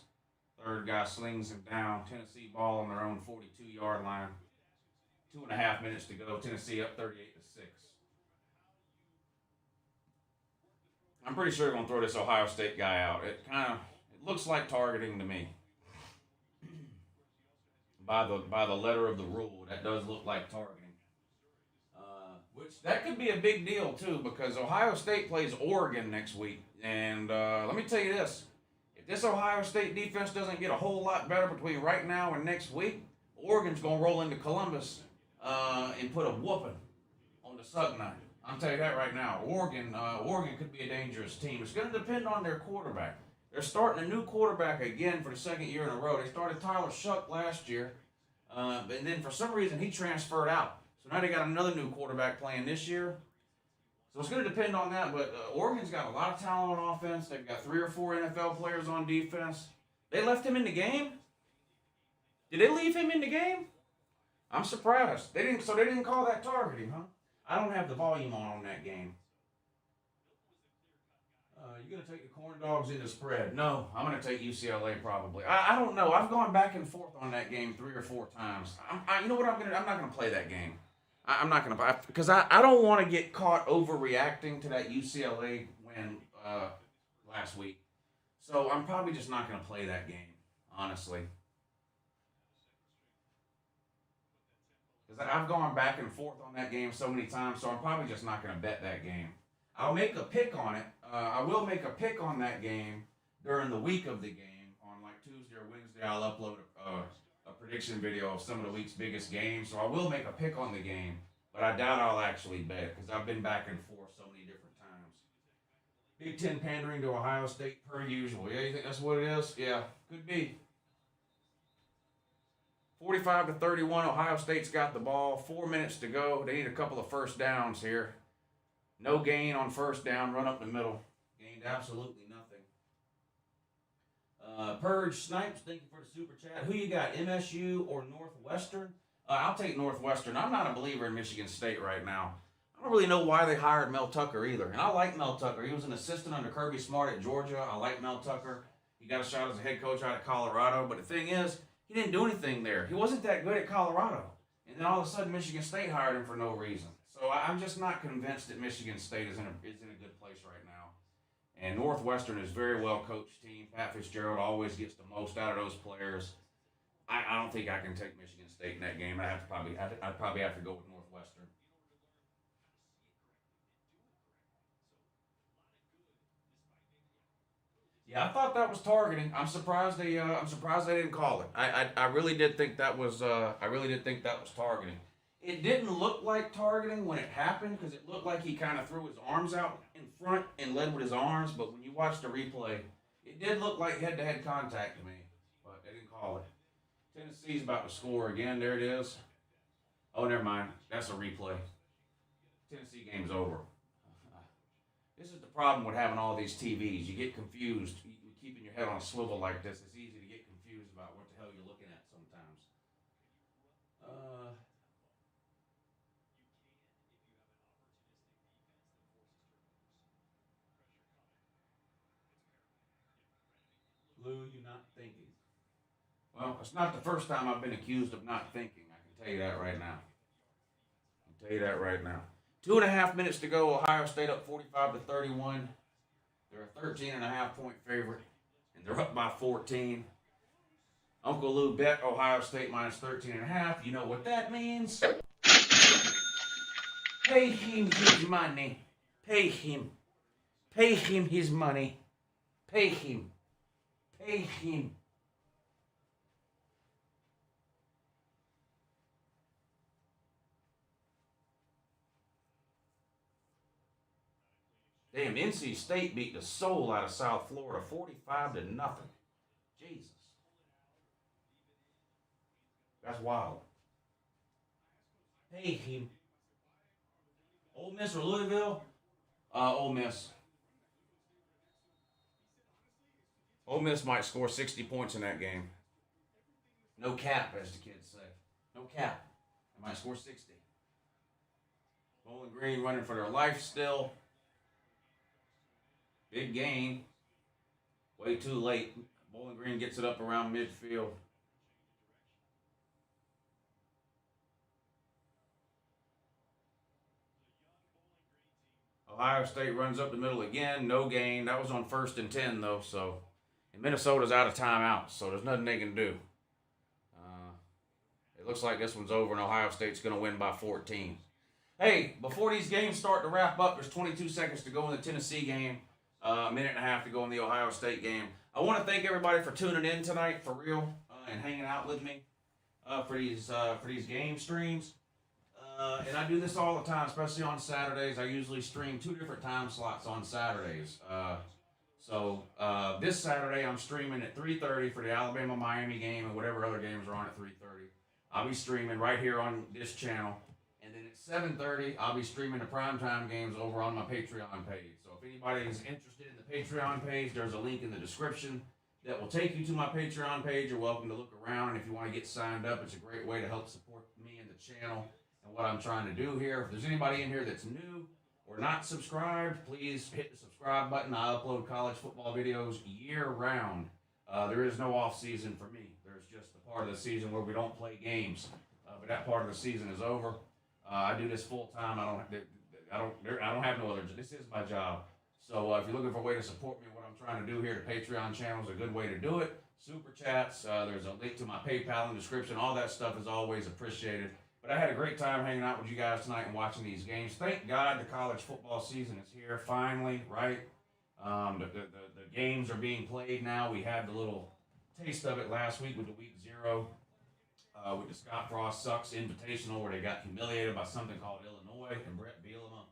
Third guy slings him down. Tennessee ball on their own 42-yard line. 2.5 minutes to go. Tennessee up 38-6. I'm pretty sure they're going to throw this Ohio State guy out. It looks like targeting to me. By the letter of the rule, that does look like targeting. Which that could be a big deal too, because Ohio State plays Oregon next week. And let me tell you this. If this Ohio State defense doesn't get a whole lot better between right now and next week, Oregon's going to roll into Columbus and put a whooping on the Sugnight. I'm telling you that right now. Oregon could be a dangerous team. It's going to depend on their quarterback. They're starting a new quarterback again for the second year in a row. They started Tyler Shuck last year, and then for some reason he transferred out. So now they got another new quarterback playing this year. So it's going to depend on that, but Oregon's got a lot of talent on offense. They've got 3 or 4 NFL players on defense. They left him in the game? Did they leave him in the game? I'm surprised. They didn't call that targeting, huh? I don't have the volume on that game. You're going to take the Corn Dogs in the spread? No, I'm going to take UCLA probably. I don't know. I've gone back and forth on that game 3 or 4 times. You know what I'm not going to play that game. I'm not going to, because I don't want to get caught overreacting to that UCLA win last week. So I'm probably just not going to play that game, honestly. Because I've gone back and forth on that game so many times, so I'm probably just not going to bet that game. I'll make a pick on it. I will make a pick on that game during the week of the game. On like Tuesday or Wednesday, I'll upload a prediction video of some of the week's biggest games. So I will make a pick on the game, but I doubt I'll actually bet because I've been back and forth so many different times. Big Ten pandering to Ohio State per usual. Yeah, you think that's what it is? Yeah, could be. 45-31, Ohio State's got the ball. 4 minutes to go. They need a couple of first downs here. No gain on first down. Run up the middle. Gained absolutely nothing. Purge Snipes, thank you for the super chat. Who you got, MSU or Northwestern? I'll take Northwestern. I'm not a believer in Michigan State right now. I don't really know why they hired Mel Tucker either. And I like Mel Tucker. He was an assistant under Kirby Smart at Georgia. I like Mel Tucker. He got a shot as a head coach out of Colorado. But the thing is, he didn't do anything there. He wasn't that good at Colorado. And then all of a sudden, Michigan State hired him for no reason. So I'm just not convinced that Michigan State is in a good place right now. And Northwestern is a very well-coached team. Pat Fitzgerald always gets the most out of those players. I don't think I can take Michigan State in that game. I'd probably have to go with Northwestern. Yeah, I thought that was targeting. I'm surprised they didn't call it. I really did think that was targeting. It didn't look like targeting when it happened because it looked like he kind of threw his arms out in front and led with his arms. But when you watch the replay, it did look like head-to-head contact to me. But they didn't call it. Tennessee's about to score again. There it is. Oh, never mind. That's a replay. Tennessee game's over. This is the problem with having all these TVs. You get confused. You keeping your head on a swivel like this, it's easy to get confused about what the hell you're looking at sometimes. Lou, you're not thinking. Well, it's not the first time I've been accused of not thinking. I can tell you that right now. 2.5 minutes to go. Ohio State up 45-31. They're a 13.5-point favorite, and they're up by 14. Uncle Lou bet Ohio State minus 13.5. You know what that means? Pay him his money. Pay him. Pay him his money. Pay him. Pay him. Damn, NC State beat the soul out of South Florida 45-0. Jesus. That's wild. Hey, Kim. Ole Miss or Louisville? Ole Miss. Ole Miss might score 60 points in that game. No cap, as the kids say. No cap. They might score 60. Bowling Green running for their life still. Big gain. Way too late. Bowling Green gets it up around midfield. Ohio State runs up the middle again. No gain. That was on 1st and 10, though. So, and Minnesota's out of timeout, so there's nothing they can do. It looks like this one's over, and Ohio State's going to win by 14. Hey, before these games start to wrap up, there's 22 seconds to go in the Tennessee game. A minute and a half to go in the Ohio State game. I want to thank everybody for tuning in tonight, for real, and hanging out with me for these game streams. And I do this all the time, especially on Saturdays. I usually stream 2 different time slots on Saturdays. So this Saturday I'm streaming at 3:30 for the Alabama-Miami game and whatever other games are on at 3:30. I'll be streaming right here on this channel. And then at 7:30, I'll be streaming the primetime games over on my Patreon page. So if anybody is interested in the Patreon page, there's a link in the description that will take you to my Patreon page. You're welcome to look around. And if you want to get signed up, it's a great way to help support me and the channel and what I'm trying to do here. If there's anybody in here that's new or not subscribed, please hit the subscribe button. I upload college football videos year-round. There is no off-season for me. There's just the part of the season where we don't play games. But that part of the season is over. I do this full time. I don't have no other. This is my job. So if you're looking for a way to support me, what I'm trying to do here, the Patreon channel is a good way to do it. Super chats. There's a link to my PayPal in the description. All that stuff is always appreciated. But I had a great time hanging out with you guys tonight and watching these games. Thank God the college football season is here finally. Right. The games are being played now. We had the little taste of it last week with the week 0. With the Scott Frost Sucks Invitational, where they got humiliated by something called Illinois, and Brett Bielema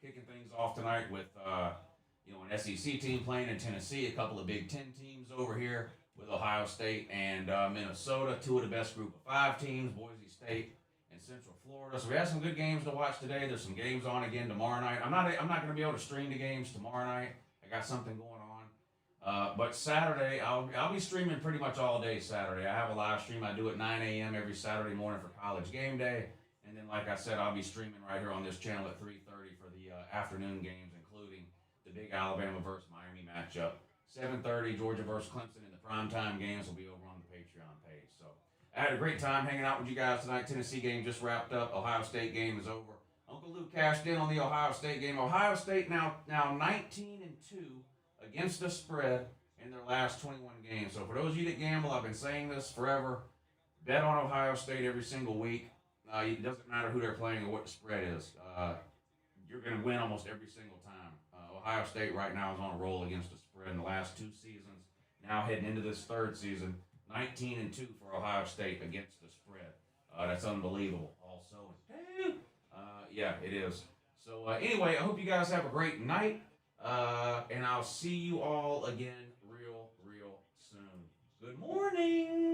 kicking things off tonight with an SEC team playing in Tennessee, a couple of Big Ten teams over here with Ohio State and Minnesota, 2 of the best Group of 5 teams, Boise State and Central Florida. So we have some good games to watch today. There's some games on again tomorrow night. I'm not going to be able to stream the games tomorrow night. I got something going on. But Saturday, I'll be streaming pretty much all day Saturday. I have a live stream I do at 9 a.m. every Saturday morning for College Game Day. And then, like I said, I'll be streaming right here on this channel at 3:30 for the afternoon games, including the big Alabama versus Miami matchup. 7:30, Georgia versus Clemson, and the primetime games will be over on the Patreon page. So I had a great time hanging out with you guys tonight. Tennessee game just wrapped up. Ohio State game is over. Uncle Lou cashed in on the Ohio State game. Ohio State now 19-2. Against the spread in their last 21 games. So for those of you that gamble, I've been saying this forever, bet on Ohio State every single week. It doesn't matter who they're playing or what the spread is. You're going to win almost every single time. Ohio State right now is on a roll against the spread in the last 2 seasons. Now heading into this 3rd season, 19-2 for Ohio State against the spread. That's unbelievable. Also, yeah, it is. So anyway, I hope you guys have a great night. And I'll see you all again real soon. Good morning.